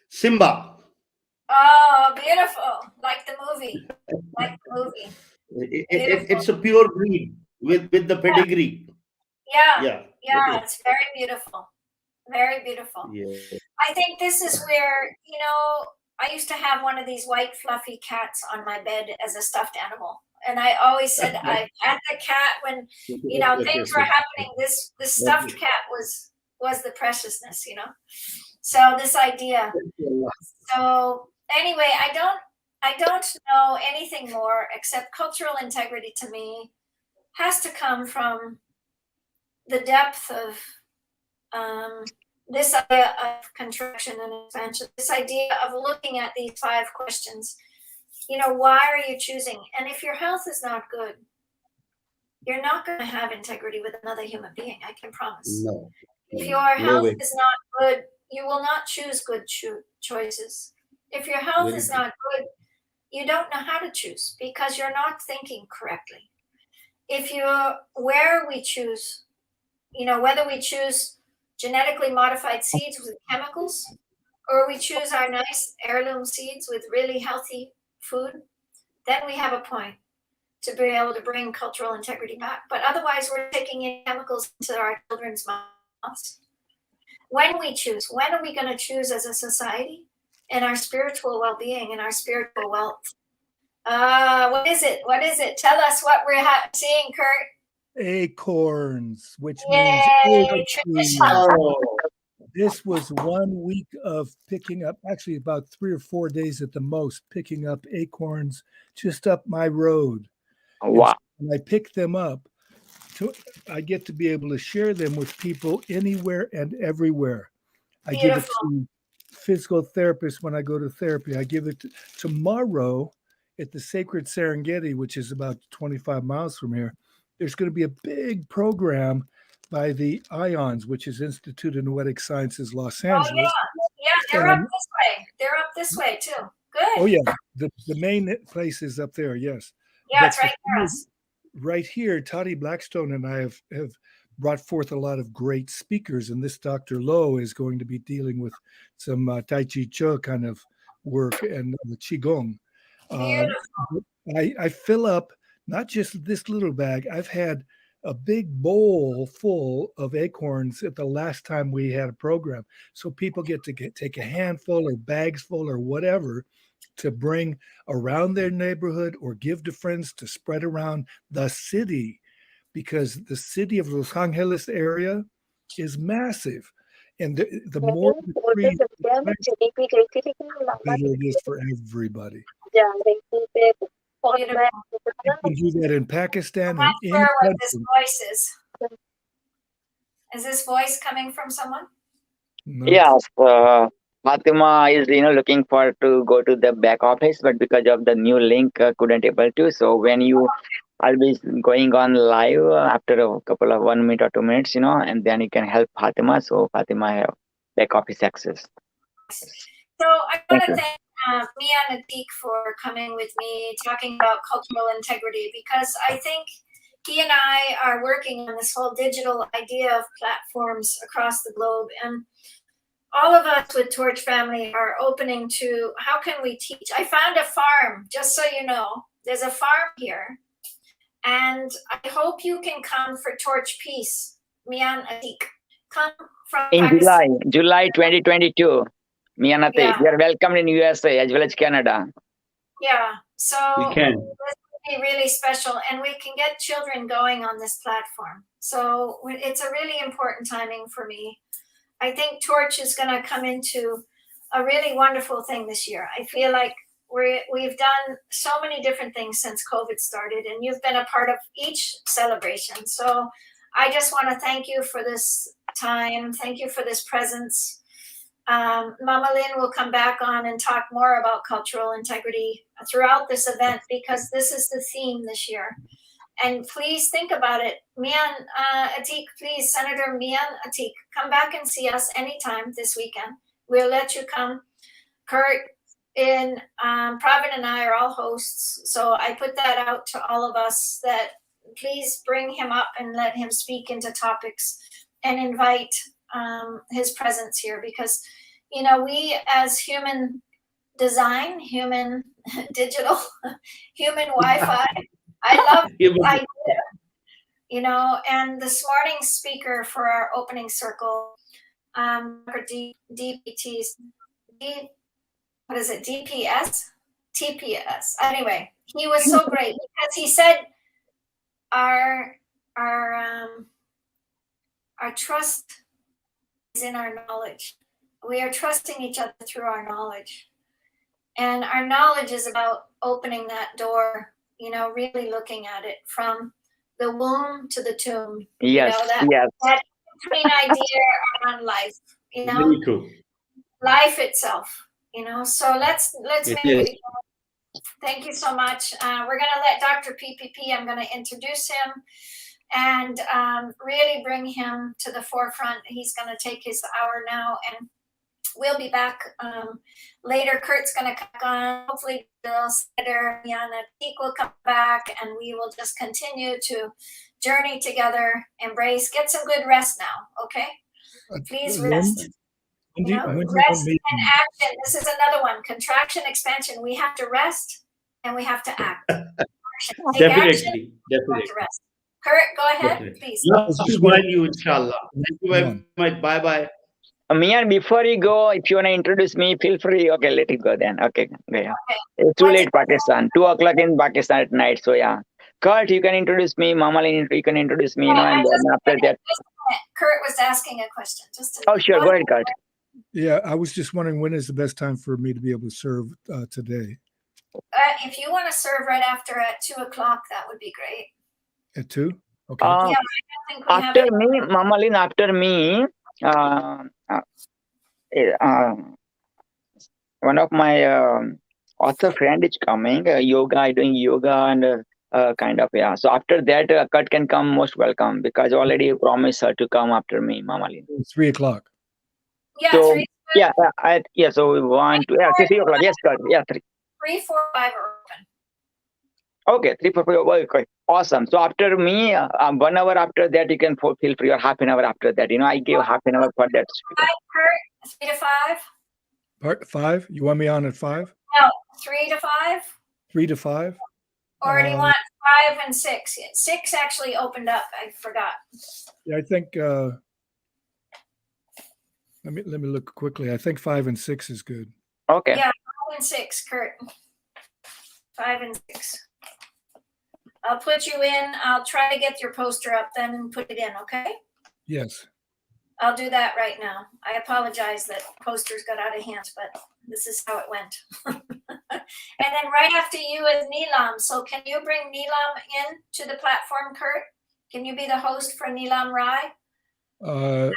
Simba. Oh, beautiful. Like the movie. Like the movie. It's a pure breed with the pedigree. Yeah. Yeah. It's very beautiful. Very beautiful. Yeah. I think this is where, you know, I used to have one of these white fluffy cats on my bed as a stuffed animal. And I always said I had the cat when, you know, things were happening. This stuffed cat was the preciousness, you know. So this idea. So anyway, I don't know anything more except cultural integrity to me has to come from the depth of this idea of contraction and expansion, this idea of looking at these 5 questions. You know, why are you choosing? And if your health is not good, you're not going to have integrity with another human being, I can promise. No. If your health is not good, you will not choose good choices. If your health is not good, you don't know how to choose because you're not thinking correctly. Where we choose, you know, whether we choose genetically modified seeds with chemicals, or we choose our nice heirloom seeds with really healthy food, then we have a point to be able to bring cultural integrity back. But otherwise, we're taking in chemicals into our children's mouths. When we choose, when are we going to choose as a society and our spiritual well-being and our spiritual wealth? What is it? What is it? Tell us what we're seeing, Kurt. Acorns, which Yay, means this was 1 week of picking up, actually about 3 or 4 days at the most, picking up acorns just up my road. Wow. And I pick them up. I get to be able to share them with people anywhere and everywhere. I give it to physical therapists when I go to therapy. I give it tomorrow at the Sacred Serengeti, which is about 25 miles from here. There's going to be a big program by the IONS, which is Institute of Noetic Sciences, Los Angeles. Oh, yeah, they're up this way. They're up this way too. Good. Oh, yeah. The main place is up there, yes. Yeah, it's right near us. Right here, Toddy Blackstone and I have brought forth a lot of great speakers, and this Dr. Lowe is going to be dealing with some Tai Chi Chuan kind of work and Qigong. I fill up not just this little bag. I've had a big bowl full of acorns at the last time we had a program. So people get to take a handful or bags full or whatever to bring around their neighborhood or give to friends to spread around the city, because the city of Los Angeles area is massive. And the more the trees, the better it is for everybody. You can do that in Pakistan and in where this voice is. Is this voice coming from someone? No. Yes, Fatima is looking for to go to the back office, but because of the new link, couldn't able to. So when you always going on live after a couple of 1 minute or 2 minutes, and then you can help Fatima. So Fatima have back office access. So I want Thank to you. thank Mia and Atik for coming with me, talking about cultural integrity, because I think he and I are working on this whole digital idea of platforms across the globe. And all of us with Torch Family are opening to how can we teach. I found a farm, just so you know, there's a farm here. And I hope you can come for Torch Peace, Mia and Atik. Come from In Pakistan. July 2022, Mianate, Yeah. you are welcome in USA as well as Canada. Yeah, so We can. this will be really special, and we can get children going on this platform. So it's a really important timing for me. I think Torch is going to come into a really wonderful thing this year. I feel like we've done so many different things since COVID started, and you've been a part of each celebration. So I just want to thank you for this time. Thank you for this presence. Mama Lynn will come back on and talk more about cultural integrity throughout this event, because this is the theme this year. And please think about it. Mian Atik, please, Senator Mian Atik, come back and see us anytime this weekend. We'll let you come. Kurt, Pravin and I are all hosts, so I put that out to all of us that please bring him up and let him speak into topics and invite his presence here, because we as human design, human digital, human Wi-Fi, I love Yeah, the idea, and this morning's speaker for our opening circle, DPTs, what is it, DPS? TPS. Anyway, he was so great because he said our trust is in our knowledge. We are trusting each other through our knowledge. And our knowledge is about opening that door, really looking at it from the womb to the tomb. Yes, yes. That between idea around life, very true. life itself, So let's It make is. it. Thank you so much. We're going to let Dr. PPP, I'm going to introduce him and really bring him to the forefront. He's going to take his hour now, and we'll be back later. Kurt's going to come on. Hopefully, Senator Miana Atik will come back, and we will just continue to journey together, embrace, get some good rest now, okay? Please rest. Rest and action. This is another one. Contraction, expansion. We have to rest and we have to act. Definitely. Rest. Kurt, go ahead, please. Love to join you, inshallah. Thank you very much. Bye-bye. Mian, before you go, if you want to introduce me, feel free. Okay, let it go then. Okay. Yeah. It's too late, Pakistan. 2:00 in Pakistan at night. So yeah. Kurt, you can introduce me. Mama Lynn, you can introduce me. And then after that. Kurt was asking a question. Oh, sure. Go ahead, Kurt. Yeah, I was just wondering, when is the best time for me to be able to serve today? If you want to serve right after at 2:00, that would be great. At 2? Okay. Yeah, I don't think we after have me, Mama Lynn, after me, one of my author friend is coming, doing yoga and kind of, yeah. So after that, Kurt can come, most welcome, because already promised her to come after me, Mama Lynn. 3:00. Yeah, so, 3. Yeah, so we want to, 3:00. Yes, Kurt. Yeah, 3. 3, 4, 5 are open. Okay, 3, 4, 5. Okay. Awesome. So after me, 1 hour after that, you can feel free, or half an hour after that. I gave half an hour for that. Kurt, 3 to 5. Part 5? You want me on at 5? No, 3 to 5. 3 to 5? Or do you want 5 and 6? 6 actually opened up. I forgot. Yeah, I think. Let me look quickly. I think 5 and 6 is good. Okay. Yeah, 5 and 6, Kurt. 5 and 6. I'll put you in. I'll try to get your poster up then and put it in, okay? Yes. I'll do that right now. I apologize that posters got out of hand, but this is how it went. And then right after you is Neelam. So can you bring Neelam in to the platform, Kurt? Can you be the host for Neelam Rai? Uh,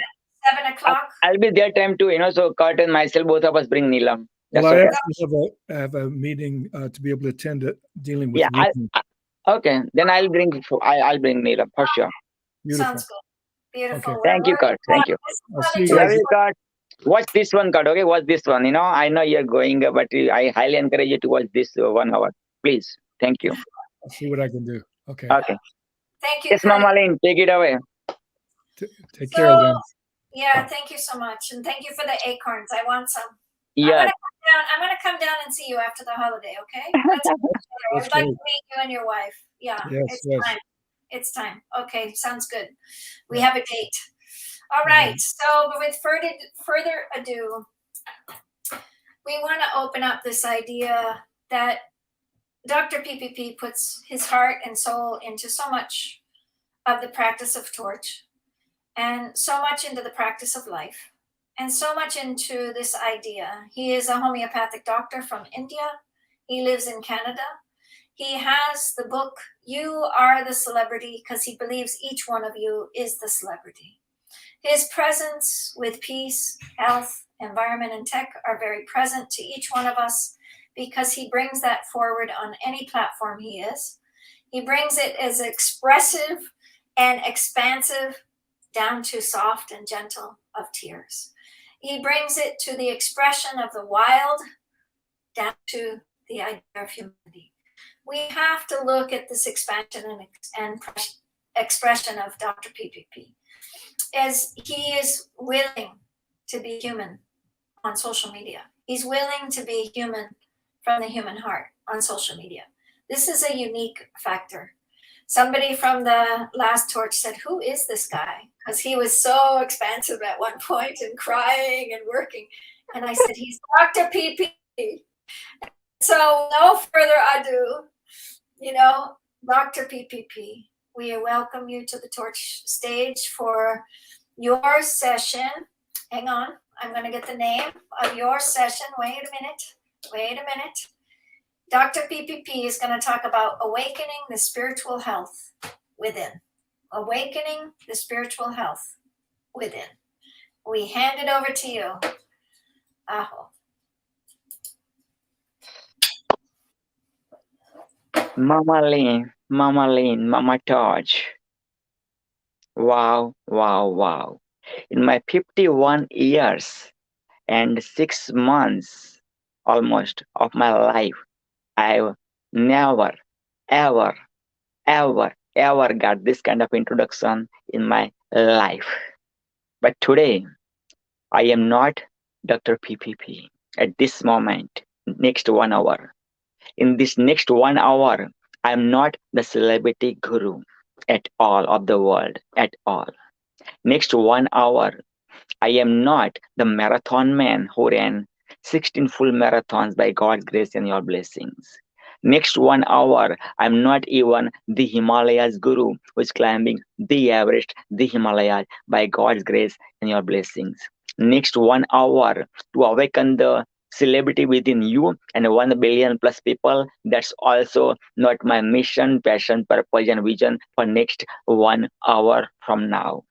7 o'clock. I'll be there time too, so Kurt and myself, both of us bring Neelam. well, That's I okay. actually have a meeting to be able to attend it, dealing with Yeah, reading. okay. Then I'll bring Neelam for sure. Beautiful. Sounds good. Beautiful. Okay. Thank you, Kurt. Thank you. I'll see you Love guys. you, Kurt. Watch this one, Kurt. Okay, watch this one. I know you're going, but I highly encourage you to watch this 1 hour. Please. Thank you. I'll see what I can do. Okay. Okay. Thank you. Yes, Kurt. Mama Lynn, take it away. Take care of them. Yeah, thank you so much. And thank you for the acorns. I want some. Yeah. I'm gonna come down and see you after the holiday, okay? I'd like to great. meet you and your wife. Yeah, Yes, it's yes. time. It's time. Okay, sounds good. We have a date. All right. So with further ado, we want to open up this idea that Dr. PPP puts his heart and soul into so much of the practice of torch, and so much into the practice of life, and so much into this idea. He is a homeopathic doctor from India. He lives in Canada. He has the book, You Are the Celebrity, because he believes each one of you is the celebrity. His presence with peace, health, environment, and tech are very present to each one of us because he brings that forward on any platform he is. He brings it as expressive and expansive down to soft and gentle of tears. He brings it to the expression of the wild down to the idea of humanity. We have to look at this expansion and expression of Dr. PPP as he is willing to be human on social media. He's willing to be human from the human heart on social media. This is a unique factor. Somebody from the last torch said, "Who is this guy?" Because he was so expansive at one point and crying and working. And I said, "He's Dr. PPP." So no further ado, Dr. PPP, we welcome you to the torch stage for your session. Hang on, I'm going to get the name of your session. Wait a minute. Dr. PPP is going to talk about awakening the spiritual health within. Awakening the spiritual health within. We hand it over to you. Aho. Mama Lynn, Mama Torch. Wow, wow, wow. In my 51 years and 6 months almost of my life, I've never, ever, ever, ever got this kind of introduction in my life. But today, I am not Dr. PPP at this moment, next 1 hour. In this next 1 hour, I'm not the celebrity guru at all of the world, at all. Next 1 hour, I am not the marathon man who ran 16 full marathons by God's grace and your blessings. Next 1 hour, I'm not even the Himalayas guru who is climbing the Everest, the Himalayas by God's grace and your blessings. Next 1 hour, to awaken the celebrity within you and 1 billion plus people, that's also not my mission, passion, purpose, and vision for next 1 hour from now.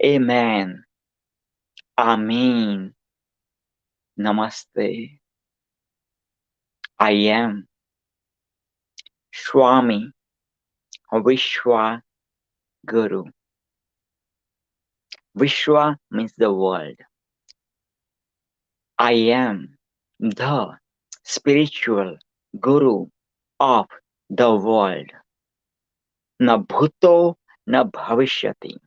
Amen. Amen. Namaste. I am Swami Vishwa Guru. Vishwa means the world. I am the spiritual guru of the world. Na bhuto na bhavishyati.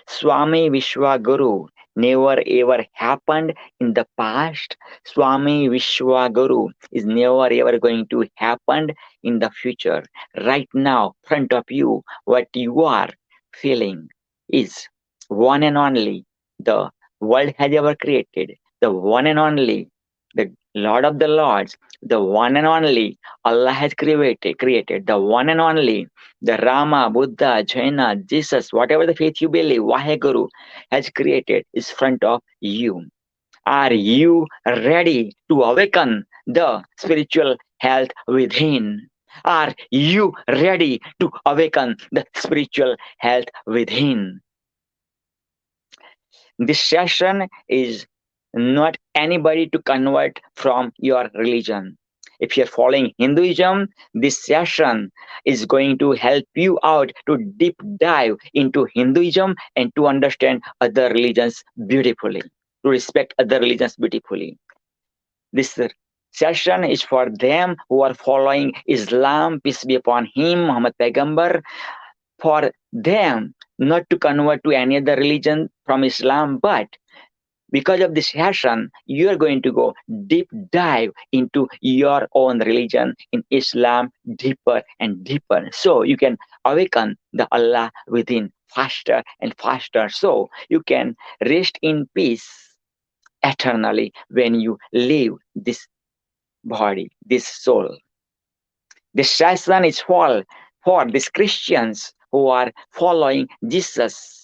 Swami Vishwa Guru never ever happened in the past. Swami Vishwa Guru is never ever going to happen in the future. Right now, front of you, what you are feeling is one and only the world has ever created, the one and only, the Lord of the Lords, the one and only Allah has created, the one and only, the Rama, Buddha, Jaina, Jesus, whatever the faith you believe, Waheguru has created is front of you. Are you ready to awaken the spiritual health within? Are you ready to awaken the spiritual health within? This session is not anybody to convert from your religion. If you're following Hinduism, this session is going to help you out to deep dive into Hinduism and to understand other religions beautifully, to respect other religions beautifully. This session is for them who are following Islam, peace be upon him, Muhammad Paigambar, for them not to convert to any other religion from Islam, but because of this session, you are going to go deep dive into your own religion in Islam deeper and deeper. So you can awaken the Allah within faster and faster. So you can rest in peace eternally when you leave this body, this soul. This session is for these Christians who are following Jesus,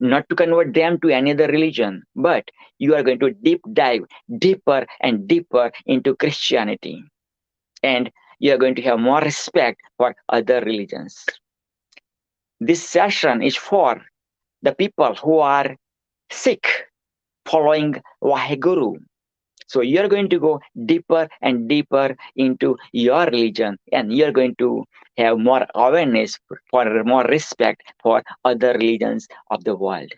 not to convert them to any other religion, but you are going to deep dive deeper and deeper into Christianity. And you are going to have more respect for other religions. This session is for the people who are sick following Waheguru. So you're going to go deeper and deeper into your religion, and you're going to have more awareness for more respect for other religions of the world.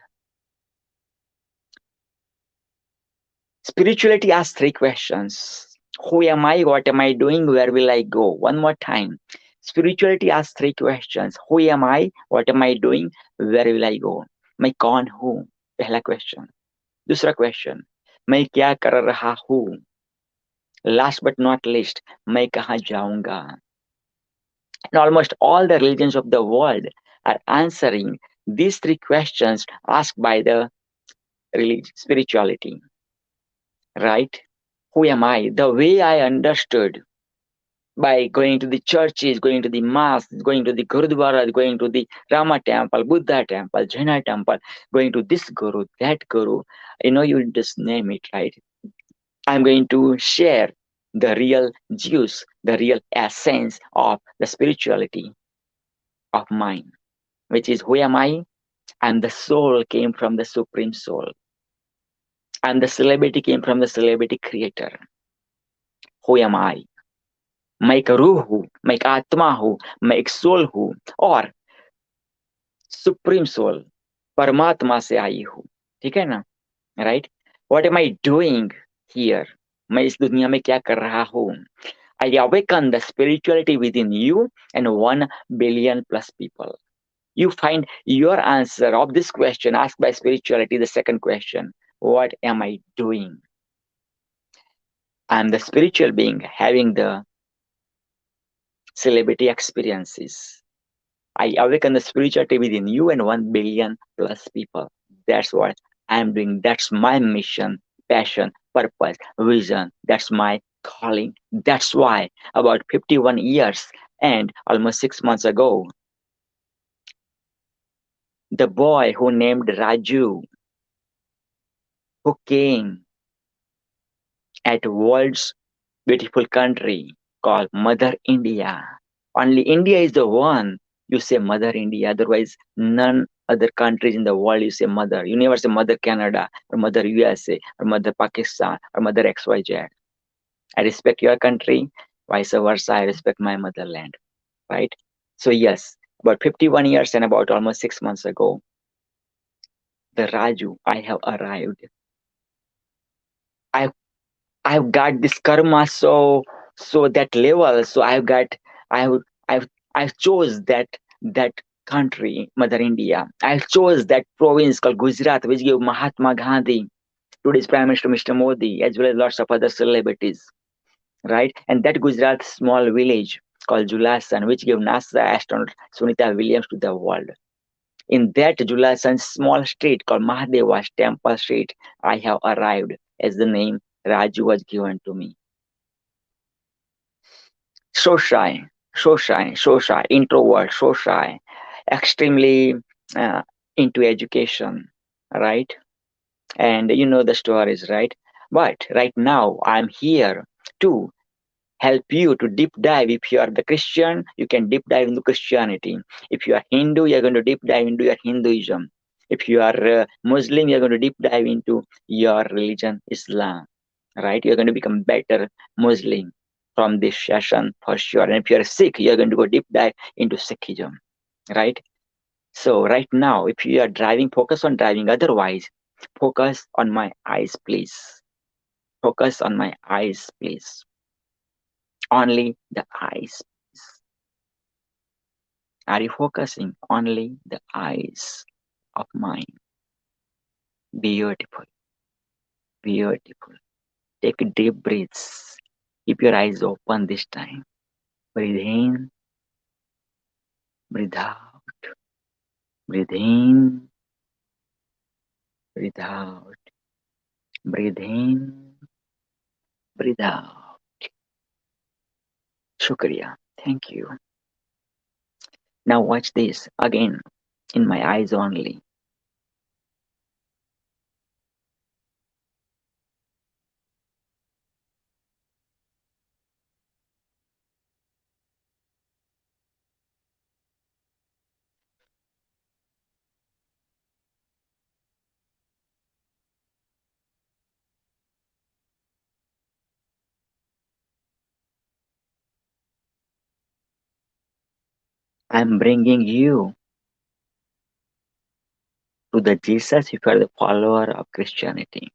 Spirituality asks 3 questions. Who am I? What am I doing? Where will I go? One more time. Spirituality asks 3 questions. Who am I? What am I doing? Where will I go? मैं कौन हूँ? पहला question. दूसरा question, मैं क्या कर रहा हूँ? Last but not least, मैं कहाँ जाऊंगा? And almost all the religions of the world are answering these 3 questions asked by the spirituality. Right? Who am I? The way I understood by going to the churches, going to the mosques, going to the Gurudwara, going to the Rama temple, Buddha temple, Jaina temple, going to this guru, that guru, you just name it, right? I'm going to share the real juice, the real essence of the spirituality of mine, which is who am I? And the soul came from the Supreme Soul. And the celebrity came from the celebrity creator. Who am I? मैं एक रूह हूँ, मैं एक आत्मा हूँ, मैं एक सोल हूँ और सुप्रीम सोल परमात्मा से आई हूँ. ठीक है ना? Right? What am I doing here? मैं इस दुनिया में क्या कर रहा हूँ? I awaken the spirituality within you and 1 billion plus people. You find your answer of this question asked by spirituality, the second question. What am I doing? I'm the spiritual being having the celebrity experiences. I awaken the spirituality within you and 1 billion plus people. That's what I'm doing. That's my mission, passion, purpose, vision. That's my calling. That's why about 51 years and almost 6 months ago, the boy who named Raju, who came at world's beautiful country called Mother India. Only India is the one you say Mother India, otherwise none other countries in the world you say mother. You never say Mother Canada or Mother USA or Mother Pakistan or Mother XYZ. I respect your country, vice versa, I respect my motherland, right? So yes, about 51 years and about almost 6 months ago, the Raju, I have arrived. I've got this karma so that level, so I've chose that country, Mother India. I chose that province called Gujarat, which gave Mahatma Gandhi, today's Prime Minister Mr. Modi, as well as lots of other celebrities, right? And that Gujarat small village called Julasan, which gave NASA astronaut Sunita Williams to the world. In that Julasan small street called Mahadeva's Temple Street, I have arrived as the name Raju was given to me. So shy, introvert, so shy, extremely into education, right? And you know the stories, right? But right now I'm here to help you to deep dive. If you are the Christian, you can deep dive into Christianity. If you are Hindu, you're going to deep dive into your Hinduism. If you are Muslim, you're going to deep dive into your religion, Islam. Right? You're going to become better Muslim from this session for sure. And if you're Sikh, you're going to go deep dive into Sikhism. Right? So right now, if you are driving, focus on driving. Otherwise, focus on my eyes, please. Focus on my eyes, please. Only the eyes. Are you focusing only the eyes of mine? Beautiful, beautiful. Take deep breaths. Keep your eyes open this time. Breathe in, breathe out. Breathe in, breathe out. Breathe in, breathe out. Shukriya. Thank you. Now watch this again in my eyes only. I'm bringing you to the Jesus if you are the follower of Christianity.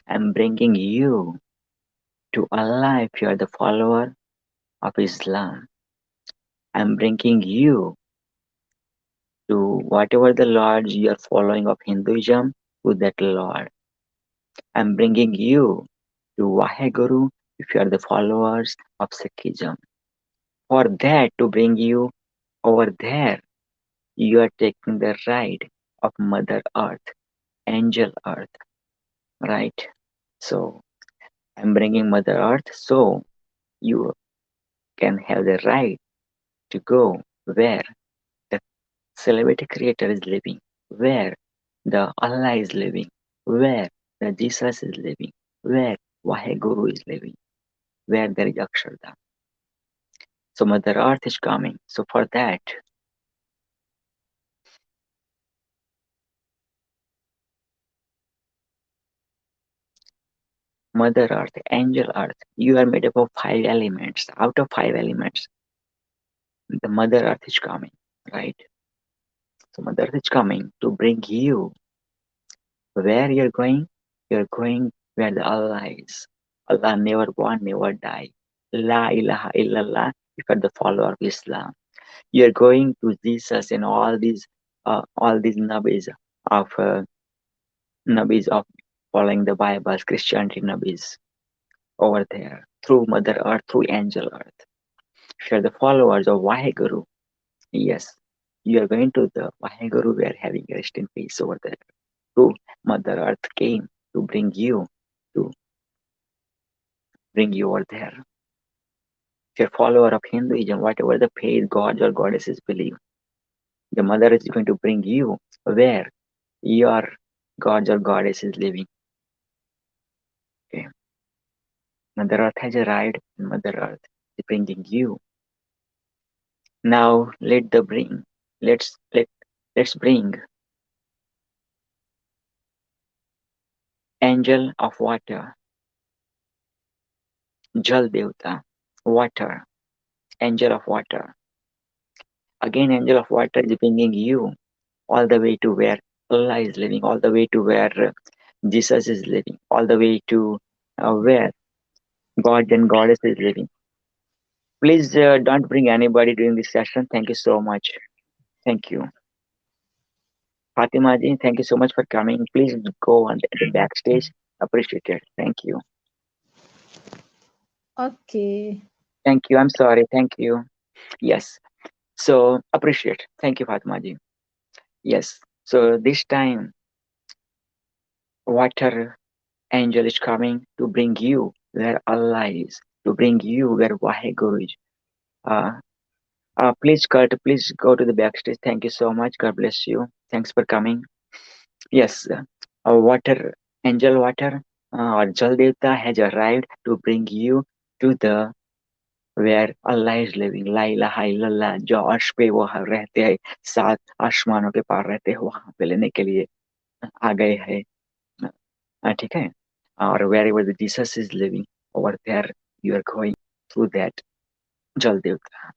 I'm bringing you to Allah if you are the follower of Islam. I'm bringing you to whatever the lords you are following of Hinduism, to that Lord. I'm bringing you to Waheguru if you are the followers of Sikhism. For that, to bring you over there, you are taking the ride of Mother Earth, Angel Earth, right? So I'm bringing Mother Earth so you can have the right to go where the celebrity creator is living, where the Allah is living, where the Jesus is living, where Waheguru is living, where there is Akshardham. So Mother Earth is coming. So for that, Mother Earth, Angel Earth, you are made up of 5 elements. Out of 5 elements, the Mother Earth is coming, right? So Mother Earth is coming to bring you where you're going where the Allah is. Allah never born, never die. La ilaha illallah, if you are the follower of Islam. You're going to Jesus and all these nabis of following the Bible, Christianity nabis over there through Mother Earth, through Angel Earth. If you're the followers of Waheguru, yes, you are going to the Waheguru. We are having rest in peace over there. Through Mother Earth came to bring you over there. If you're a follower of Hinduism, whatever the faith, gods or goddesses believe, the Mother is going to bring you where your gods or goddesses living. Okay. Mother Earth has arrived, and Mother Earth is bringing you. Now let's bring Angel of Water, Jal Devta, water, Angel of Water. Again, Angel of Water is bringing you all the way to where Allah is living, all the way to where Jesus is living, all the way to where God and Goddess is living. Please don't bring anybody during this session. Thank you so much. Thank you. Fatima ji, thank you so much for coming. Please go on the backstage. Appreciate it. Thank you. Okay. Thank you. I'm sorry. Thank you. Yes. So appreciate. Thank you, Fatima ji. Yes. So this time, water angel is coming to bring you where Allah is, to bring you where Waheguru is. Please, Kurt, please go to the backstage. Thank you so much. God bless you. Thanks for coming. Yes, water, angel water, or Jal Devta has arrived to bring you to the where Allah is living. La ilaha illallah, जो अर्श पे वो रहते हैं, सात आसमानों के पार रहते हैं, वहां पे लेने के लिए आ गए हैं। ठीक है, और wherever the Jesus is living, over there you are going through that. Jal Devta.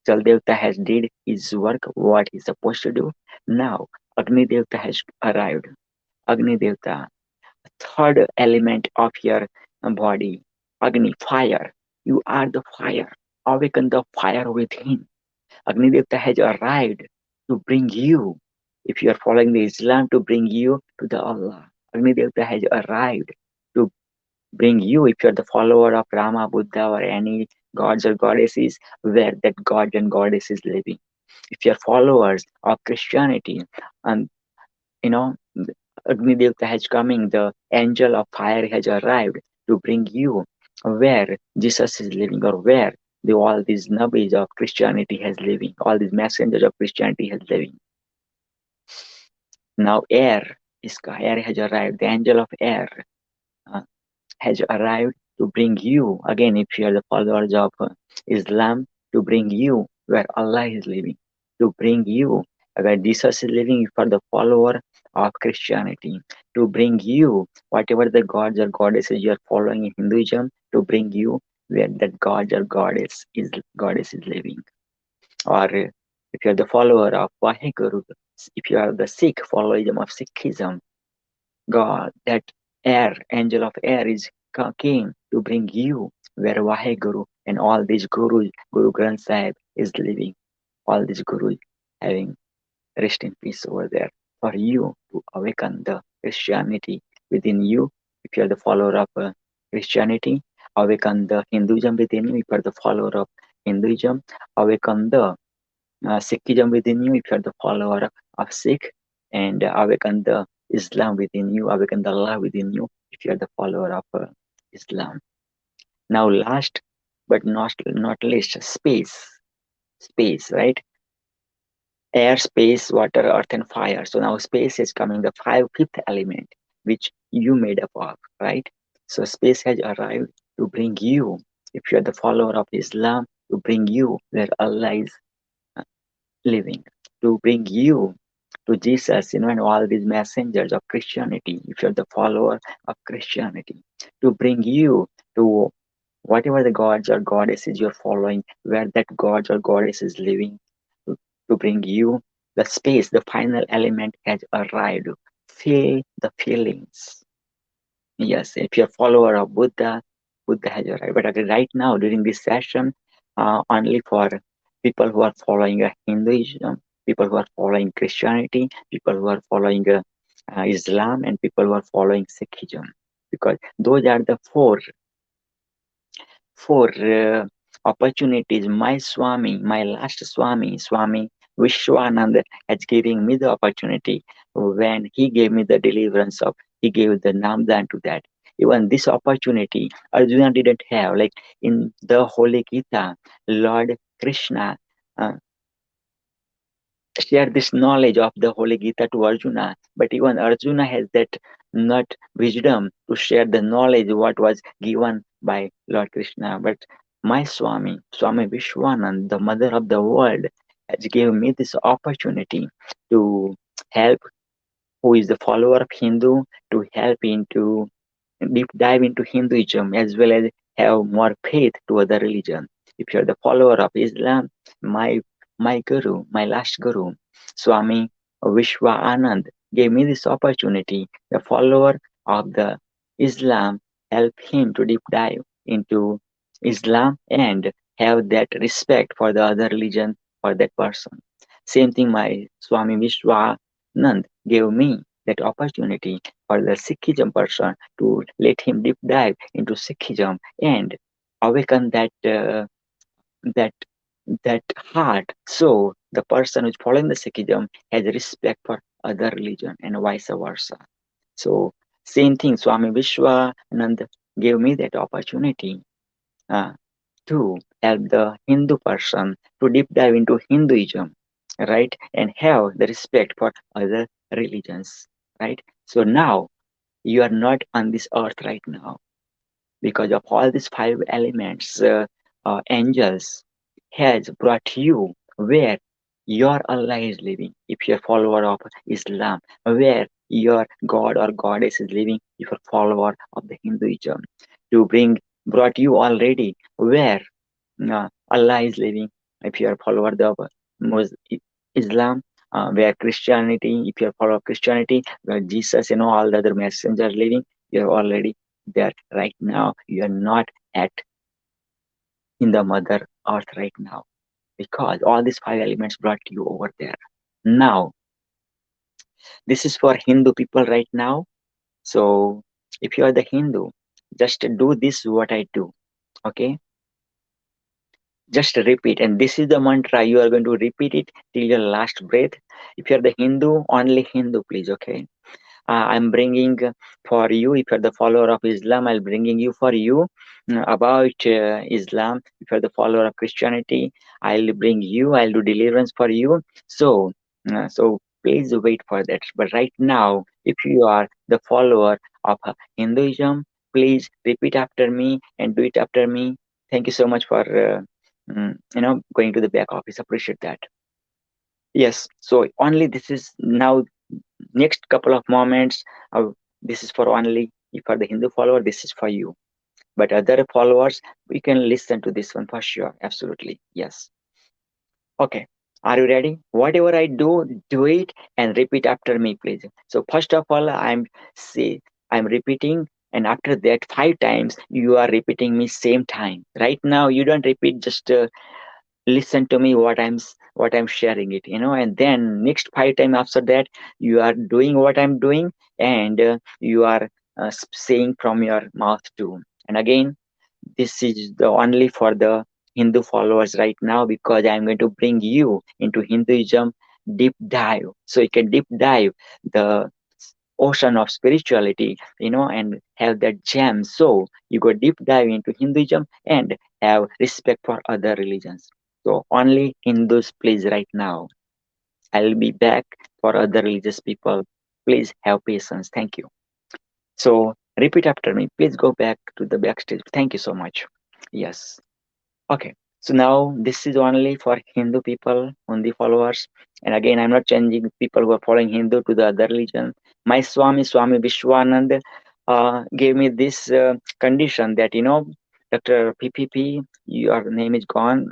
Jal Devta has did his work, what he's supposed to do. Now Agni Devta has arrived. Agni Devta, third element of your body, Agni, fire. You are the fire. Awaken the fire within. Agni Devta has arrived to bring you, if you are following the Islam, to bring you to the Allah. Agni Devta has arrived to bring you, if you are the follower of Rama, Buddha, or any gods or goddesses, where that god and goddess is living. If you are followers of Christianity, and you know, Agni Devta has coming, the angel of fire has arrived to bring you where Jesus is living, or where all these nabis of Christianity has living, all these messengers of Christianity has living. Now air has arrived, the angel of air has arrived to bring you, again, if you are the followers of Islam, to bring you where Allah is living, to bring you where Jesus is living, if you are the follower of Christianity, to bring you whatever the gods or goddesses you are following in Hinduism, to bring you where that god or goddess is living. Or if you are the follower of Vaheguru, if you are the Sikh followism of Sikhism, God, that air, angel of air is came to bring you where Vaheguru and all these gurus, Guru Granth Sahib is living, all these gurus having rest in peace over there, for you to awaken the Christianity within you. If you are the follower of Christianity, awaken the Hinduism within you. If you are the follower of Hinduism, awaken the Sikhism within you. If you are the follower of Sikh, and awaken the Islam within you, awaken the Allah within you, if you are the follower of Islam. Now last but not least, space, right? Air, space, water, earth, and fire. So now space is coming, the fifth element, which you made up of, right? So space has arrived to bring you, if you are the follower of Islam, to bring you where Allah is living, to bring you to Jesus, and all these messengers of Christianity, if you're the follower of Christianity, to bring you to whatever the gods or goddesses you're following, where that god or goddess is living, to bring you the space, the final element has arrived. Feel the feelings. Yes, if you're a follower of Buddha, Buddha has arrived. But right now, during this session, only for people who are following Hinduism, people who are following Christianity, people who are following Islam, and people who are following Sikhism, because those are the four opportunities my Swami, my last Swami Vishwanand, has given me the opportunity when he gave me the deliverance of, he gave the Namdan to that. Even this opportunity Arjuna didn't have. Like in the Holy Gita, Lord Krishna share this knowledge of the Holy Gita to Arjuna, but even Arjuna has that not wisdom to share the knowledge what was given by Lord Krishna. But my Swami Vishwanand, the mother of the world, has given me this opportunity to help who is the follower of Hindu, to help into deep dive into Hinduism, as well as have more faith to other religions. If you're the follower of Islam, my guru, my last guru, Swami Vishwa Anand, gave me this opportunity. The follower of the Islam, help him to deep dive into Islam and have that respect for the other religion for that person. Same thing my Swami Vishwa Anand gave me that opportunity for the Sikhism person to let him deep dive into Sikhism and awaken that that heart. So the person who's following the Sikhism has respect for other religion and vice versa. So same thing, Swami Vishwanand gave me that opportunity to help the Hindu person to deep dive into Hinduism, right? And have the respect for other religions, right? So now you are not on this earth right now. because of all these five elements, angels has brought you where your Allah is living. If you're a follower of Islam, where your God or goddess is living, if you're a follower of the Hinduism, to brought you already where Allah is living. If you are a follower of Islam, where Christianity, if you are a follower of Christianity, where Jesus, all the other messengers living, you're already there right now. You are not at in the mother earth right now because all these five elements brought you over there. Now, this is for Hindu people right now. So, if you are the Hindu, just do this what I do. Okay, just repeat, and this is the mantra. You are going to repeat it till your last breath. If you're the Hindu, only Hindu, please. Okay, I'm bringing for you. If you're the follower of Islam, I'll bringing you for you about Islam. If you're the follower of Christianity, I'll bring you. I'll do deliverance for you. So please wait for that. But right now, if you are the follower of Hinduism, please repeat after me and do it after me. Thank you so much for going to the back office. Appreciate that. Yes. So only this is now next couple of moments. This is for only for the Hindu follower. This is for you. But other followers, we can listen to this one for sure. Absolutely. Yes. Okay. Are you ready? Whatever I do, do it and repeat after me, please. So first of all, I'm repeating, and after that 5 times you are repeating me same time. Right now, you don't repeat, just listen to me what I'm sharing it, and then next 5 times after that you are doing what I'm doing, and you are saying from your mouth too. And again, this is the only for the Hindu followers right now, because I'm going to bring you into Hinduism deep dive, so you can deep dive the ocean of spirituality, and have that gem. So you go deep dive into Hinduism and have respect for other religions. So only Hindus, please, right now. I'll be back for other religious people. Please have patience. Thank you. So repeat after me. Please go back to the backstage. Thank you so much. Yes. Okay. So now this is only for Hindu people, Hindi followers. And again, I'm not changing people who are following Hindu to the other religion. My Swami Vishwanand gave me this condition that, Dr. PPP, your name is gone.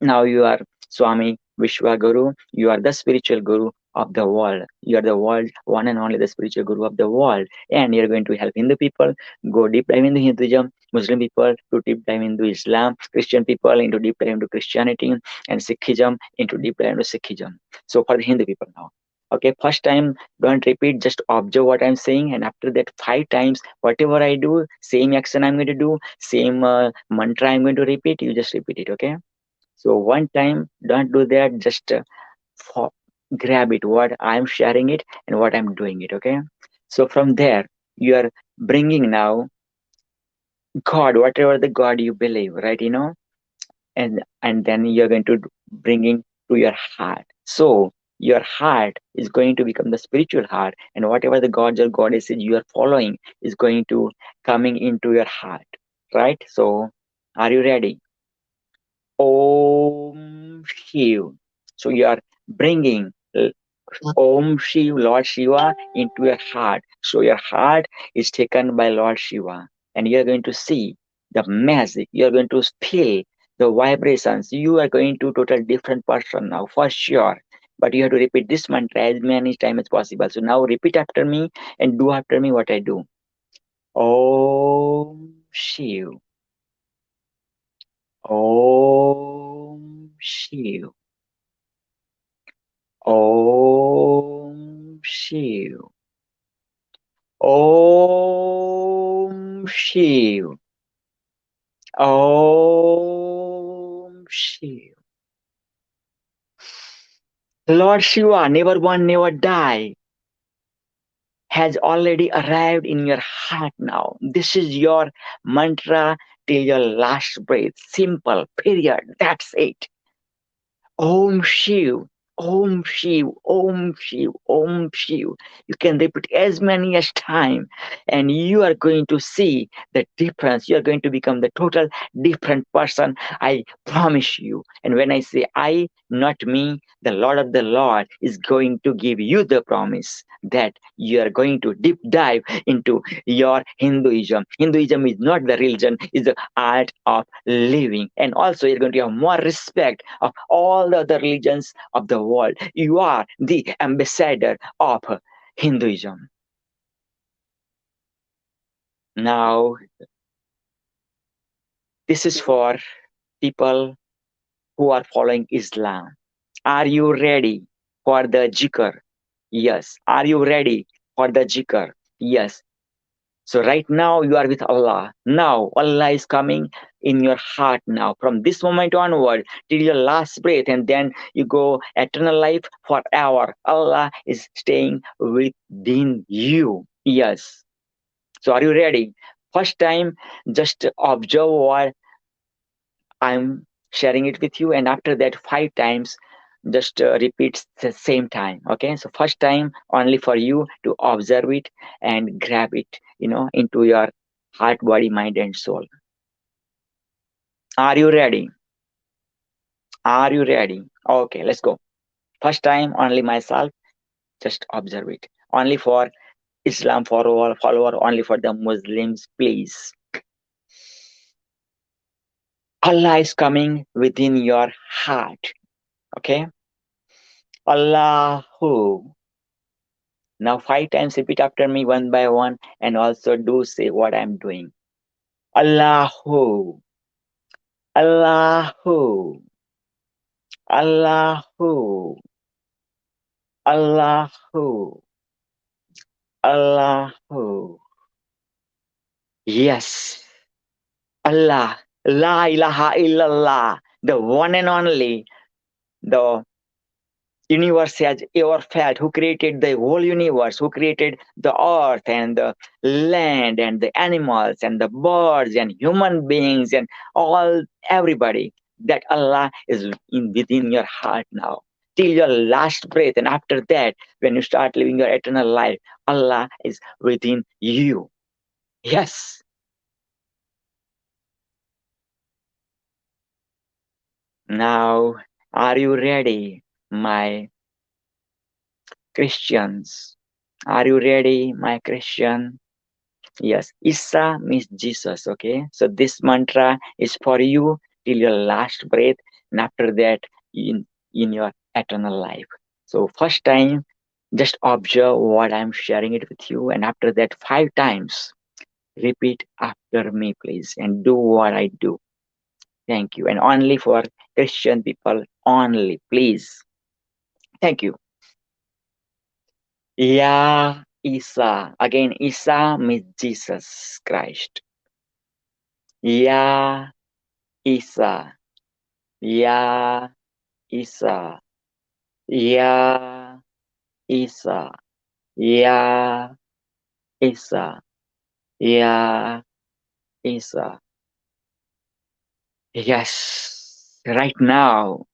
Now you are Swami Vishwaguru. You are the spiritual guru of the world. You are the world one and only the spiritual guru of the world, and you're going to help Hindu people go deep dive into Hinduism, Muslim people to deep dive into Islam, Christian people into deep dive into Christianity, and Sikhism into deep dive into Sikhism. So for the Hindu people now. Okay, first time don't repeat, just observe what I'm saying, and after that 5 times, whatever I do, same action I'm going to do, same mantra I'm going to repeat, you just repeat it. Okay. So one time, don't do that. Just grab it, what I'm sharing it and what I'm doing it. Okay. So from there, you are bringing now God, whatever the God you believe, right? And then you're going to bringing to your heart. So your heart is going to become the spiritual heart, and whatever the gods or goddesses you are following is going to coming into your heart, right? So are you ready? Om Shiv. So you are bringing Om Shiv, Lord Shiva, into your heart. So your heart is taken by Lord Shiva, and you are going to see the magic. You are going to feel the vibrations. You are going to total different person now, for sure. But you have to repeat this mantra as many times as possible. So now repeat after me and do after me what I do. Om Shiv. Om Shiv. Om Shiv. Om Shiv. Om Shiv. Lord Shiva, never born, never die, has already arrived in your heart now. This is your mantra till your last breath. Simple, period. That's it. Om Shiv. Om Shiv, Om Shiv, Om Shiv. You can repeat as many as time, and you are going to see the difference. You are going to become the total different person. I promise you. And when I say I, not me, the Lord of the Lord is going to give you the promise that you are going to deep dive into your Hinduism. Hinduism is not the religion, it's the art of living. And also you're going to have more respect of all the other religions of the world. You are the ambassador of Hinduism. Now, this is for people who are following Islam. Are you ready for the zikr? Yes. Are you ready for the zikr? Yes. So right now you are with Allah. Now Allah is coming in your heart now. From this moment onward till your last breath, and then you go eternal life forever. Allah is staying within you. Yes. So are you ready? First time, just observe what I'm sharing it with you, and after that 5 times just repeat the same time. Okay, so first time only for you to observe it and grab it, into your heart, body, mind, and soul. Are you ready? Are you ready? Okay, let's go. First time only myself, just observe it. Only for Islam follower, only for the Muslims, please. Allah is coming within your heart. Okay, Allahu. Now 5 times repeat after me one by one, and also do say what I'm doing. Allahu, Allahu, Allahu, Allahu, Allahu. Yes, Allah, La ilaha illallah, the one and only, the universe has ever felt, who created the whole universe, who created the earth and the land and the animals and the birds and human beings and all everybody. That Allah is within your heart now till your last breath, and after that when you start living your eternal life, Allah is within you. Yes. Now are you ready, my Christians? Are you ready, my Christian? Yes, Isa means Jesus. Okay, so this mantra is for you till your last breath, and after that, in your eternal life. So first time, just observe what I'm sharing it with you, and after that, 5 times, repeat after me, please, and do what I do. Thank you, and only for Christian people only, please. Thank you. Ya Isa. Again, Isa means Jesus Christ. Ya Isa. Ya Isa. Ya Isa. Ya Isa. Ya Isa. Yes, right now,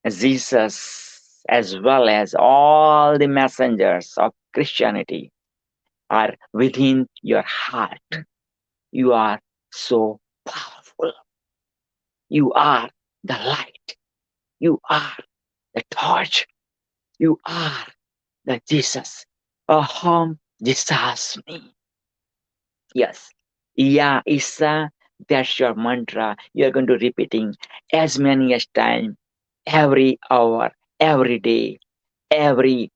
Jesus, as well as all the messengers of Christianity, are within your heart. You are so powerful. You are the light. You are the torch. You are the Jesus. Aham Jesus me. Yes. Ya Isa, that's your mantra. You're going to repeating as many as time, every hour, every day, every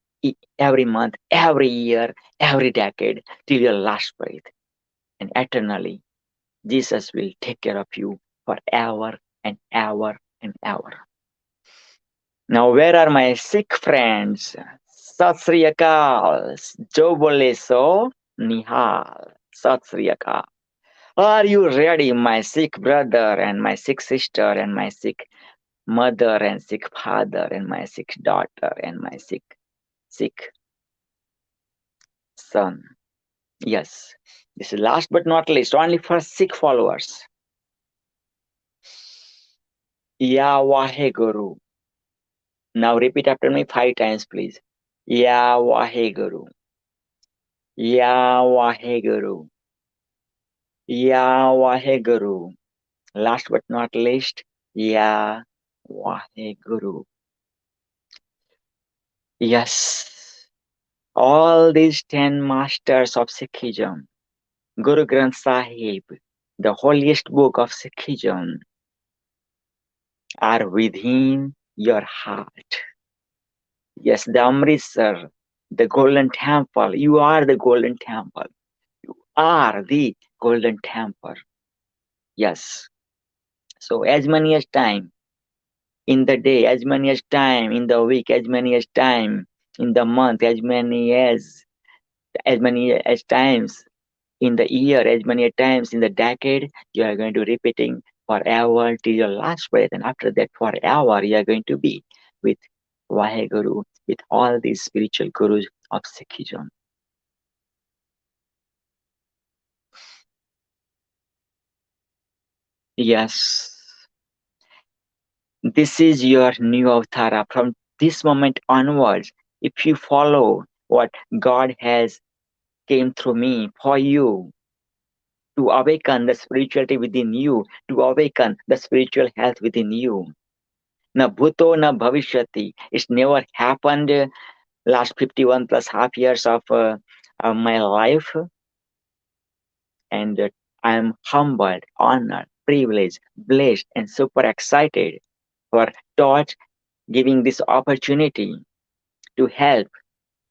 month, every year, every decade, till your last breath. And eternally, Jesus will take care of you forever and ever and ever. Now, where are my Sikh friends? Sat Sri Akal. Jo bole so, Nihal. Sat Sri Akal. Are you ready, my Sikh brother and my Sikh sister and my Sikh mother and Sikh father and my Sikh daughter and my Sikh son? Yes. This is last but not least, only for Sikh followers. Ya Waheguru. Now repeat after me 5 times, please. Ya Waheguru. Ya Waheguru. Ya Waheguru. Last but not least, Ya Waheguru. Yes, all these 10 masters of Sikhism, Guru Granth Sahib, the holiest book of Sikhism, are within your heart. Yes, the Amritsar, the Golden Temple, you are the Golden Temple. You are the Golden Temple. Yes. So as many as time in the day, as many as time in the week, as many as time in the month, as many as times in the year, as many times in the decade, you are going to repeating forever till your last breath, and after that forever you are going to be with Vaheguru, with all these spiritual gurus of Sikhism. Yes, this is your new avatara. From this moment onwards, if you follow what God has came through me for you, to awaken the spirituality within you, to awaken the spiritual health within you. Na bhuto na bhavishyati. It's never happened last 51 plus half years of my life. And I am humbled, honored, privileged, blessed, and super excited for Torch giving this opportunity to help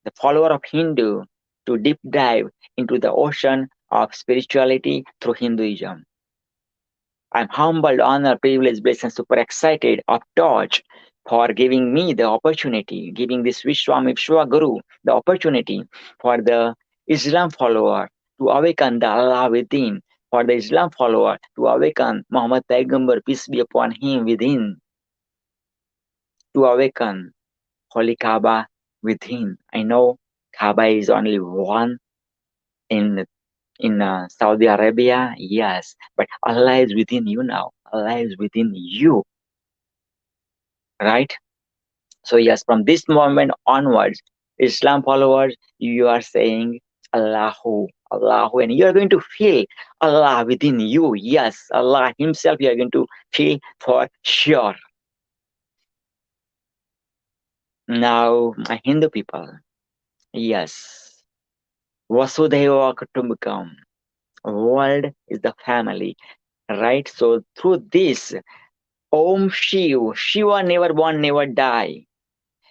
the follower of Hindu to deep dive into the ocean of spirituality through Hinduism. I'm humbled, honored, privileged, blessed, and super excited of Torch for giving me the opportunity, giving this Vishwa Guru the opportunity for the Islam follower to awaken the Allah within, for the Islam follower to awaken Muhammad Paigambar, peace be upon him, within, to awaken Holy Kaaba within. I know Kaaba is only one in Saudi Arabia, yes, but Allah is within you now. Allah is within you, right? So yes, from this moment onwards, Islam followers, you are saying Allahu, Allahu, and you are going to feel Allah within you. Yes, Allah Himself, you are going to feel for sure. Now, my Hindu people, yes, Vasudhaiva Kutumbakam, world is the family, right? So through this, Om Shiv, Shiva never born, never die.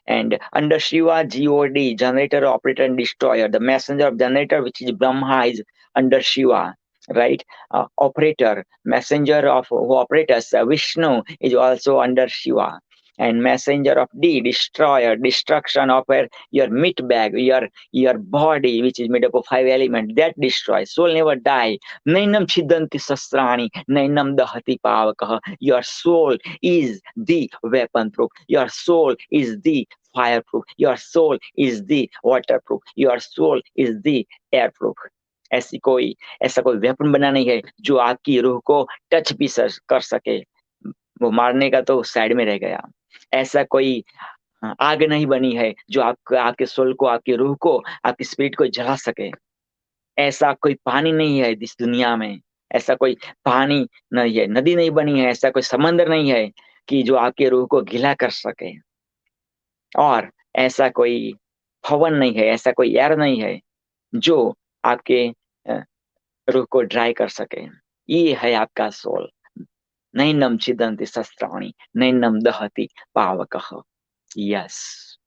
And under Shiva, God, generator, operator, and destroyer, the messenger of generator, which is Brahma, is under Shiva, right? Operator, messenger of who operators, Vishnu is also under Shiva. And messenger of D, destroyer, destruction of your meat bag, your body, which is made up of 5 elements, that destroys. Soul never die. Nainam chidanti sastrani, nainam dahati pavakah. Your soul is the weapon proof. Your soul is the fireproof. Your soul is the waterproof. Your soul is the airproof. ऐसा कोई weapon बना नहीं है जो आपकी रूह को touch भी कर सके, वो मारने का तो साइड में रह गया। ऐसा कोई आग नहीं बनी है जो आपके सोल को, आपकी रूह को, आपकी स्पिरिट को जला सके। ऐसा कोई पानी नहीं है इस दुनिया में, ऐसा कोई पानी नहीं है, नदी नहीं बनी है, ऐसा कोई समंदर नहीं है कि जो आपके रूह को गीला कर सके। और ऐसा कोई पवन नहीं है, ऐसा कोई एयर नहीं है जो आपके रूह को ड्राई कर सके। ये है आपका सोल। नैनम छिदन्ति शस्त्राणि, नैनम दहति पावकः। Yes.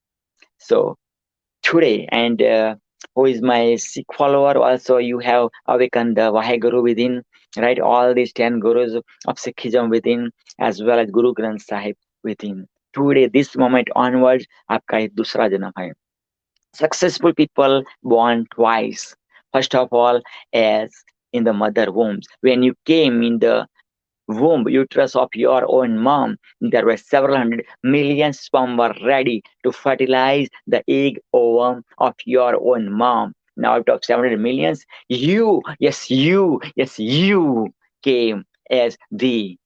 So today, and who is my Sikh follower, also you have awakened the Vaheguru within, right? All these 10 gurus of Sikhism within, as well as Guru Granth Sahib within. Today, this moment onwards, आपका एक दूसरा जन्म है. Successful people born twice. First of all, as in the mother womb. When you came in the womb, uterus of your own mom, there were several hundred million sperm were ready to fertilize the egg ovum of your own mom. Now out of 700 millions, you came as the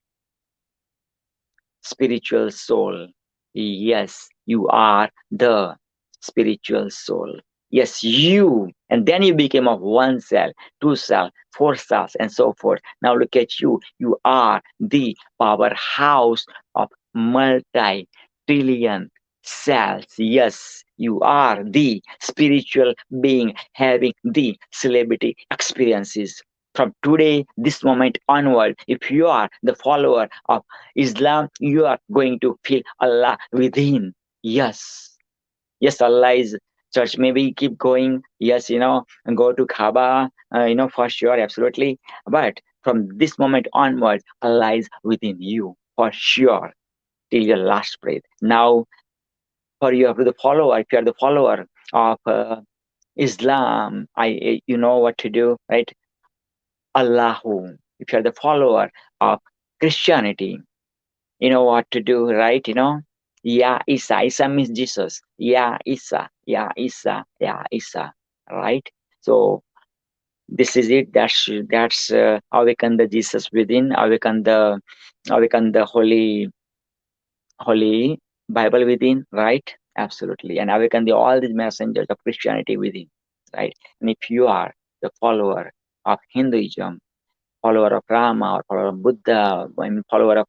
spiritual soul. Yes, You are the spiritual soul. Yes, you. And then you became of one cell, two cells, four cells, and so forth. Now look at you. You are the powerhouse of multi-trillion cells. Yes, you are the spiritual being having the celebrity experiences. From today, this moment onward, if you are the follower of Islam, you are going to feel Allah within. Yes. Yes, Allah is church. Maybe keep going. Yes, and go to Kaaba, for sure, absolutely. But from this moment onward, Allah is within you, for sure, till your last breath. Now, for you have the follower, if you are the follower of Islam, you know what to do, right? Allahu. If you are the follower of Christianity, you know what to do, right? Ya Isa. Isa means Jesus. Ya Isa. Ya Isa. Ya Isa. Right? So this is it. That's awaken the Jesus within, awaken the holy Bible within, right? Absolutely. And awaken all these messengers of Christianity within, right? And if you are the follower of Hinduism, follower of Rama or follower of Buddha, follower of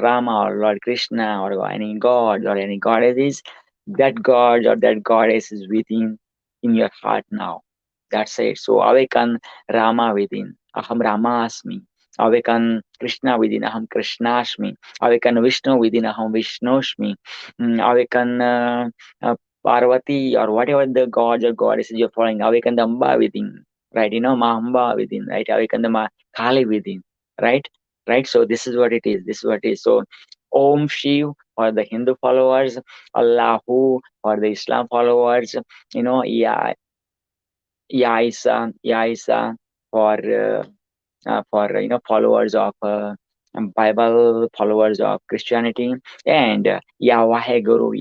Rama or Lord Krishna or any god or any goddesses, that god or that goddess is within in your heart now. That's it. So awaken Rama within. Aham Ramasmi. Awaken Krishna within. Aham Krishnasmi. Awaken Vishnu within. Aham Vishnushmi. Awaken Parvati or whatever the gods or goddesses you're following. Awaken the Amba within. Right, Mahamba within, right? Awaken the Kali within, right? Right. So this is what it is. This is what it is. So Om Shiv for the Hindu followers, Allahu for the Islam followers, Ya Isa for followers of Bible, followers of Christianity, and Yahweh Guru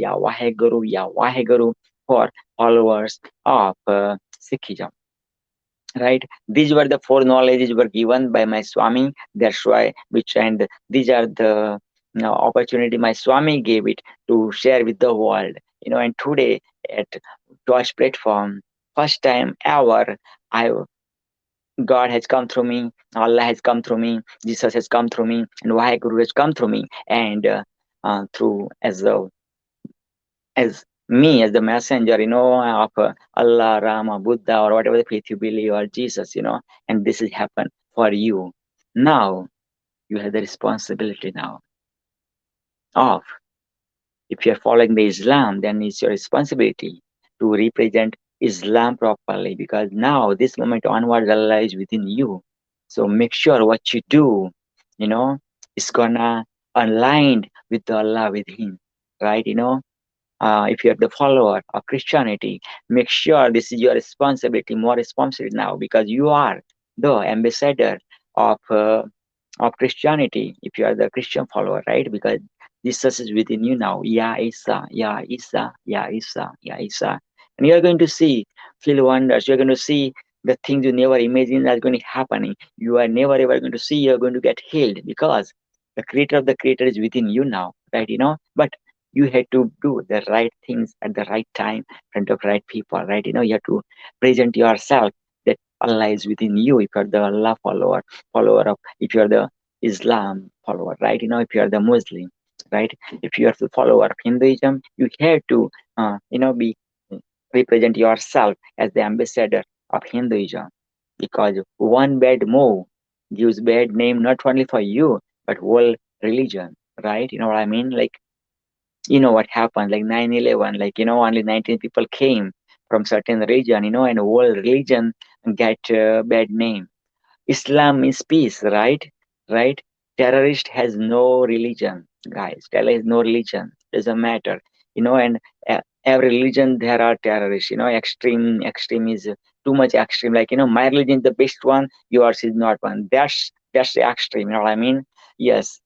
for followers of Sikhism. Right, these were the four knowledges were given by my Swami. That's why and these are the opportunity my Swami gave it to share with the world. And today at Torch platform, first time ever, God has come through me, Allah has come through me, Jesus has come through me, and Vaheguru has come through me, and through as me as the messenger, of Allah, Rama, Buddha, or whatever the faith you believe, or Jesus, and this has happened for you. Now, you have the responsibility now of, if you are following the Islam, then it's your responsibility to represent Islam properly, because now, this moment onwards, Allah is within you. So make sure what you do, is gonna aligned with the Allah within, right? If you are the follower of Christianity, make sure this is your responsibility, more responsibility now, because you are the ambassador of Christianity. If you are the Christian follower, right? Because Jesus is within you now. Ya Isa, Ya Isa, Ya Isa, Ya Isa, and you are going to feel wonders. You are going to see the things you never imagined are going to happen. You are never ever going to see. You are going to get healed because the Creator of the Creator is within you now, right? But you had to do the right things at the right time in front of right people, right? You have to present yourself that Allah is within you. If you're the Allah follower of, if you're the Islam follower, right? If you are the Muslim, right? If you are the follower of Hinduism, you have to, be represent yourself as the ambassador of Hinduism, because one bad move gives bad name not only for you but whole religion, right? You know what I mean? Like, what happened, like 9/11, like, only 19 people came from certain region, and whole religion get bad name. Islam is peace, right? Right? Terrorist has no religion, guys. Terrorist has no religion. Doesn't matter, and every religion there are terrorists, extreme is too much extreme. Like, my religion is the best one, yours is not one. That's the extreme, you know what I mean? Yes.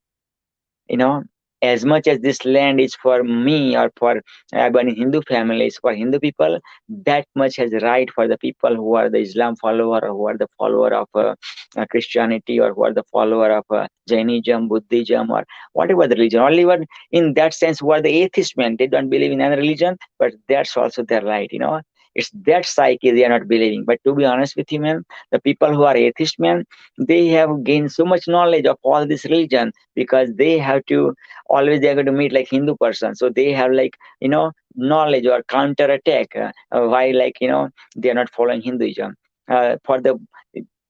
as much as this land is for me or for Albanian Hindu families, for Hindu people, that much has right for the people who are the Islam follower, or who are the follower of Christianity, or who are the follower of Jainism, Buddhism, or whatever the religion. Only one in that sense who are the atheist men, they don't believe in any religion, but that's also their right, It's that psyche they are not believing. But to be honest with you, man, the people who are atheist men, they have gained so much knowledge of all this religion, because they have to always, they're going to meet like Hindu person, so they have like knowledge or counter attack, why, like, they are not following Hinduism. For the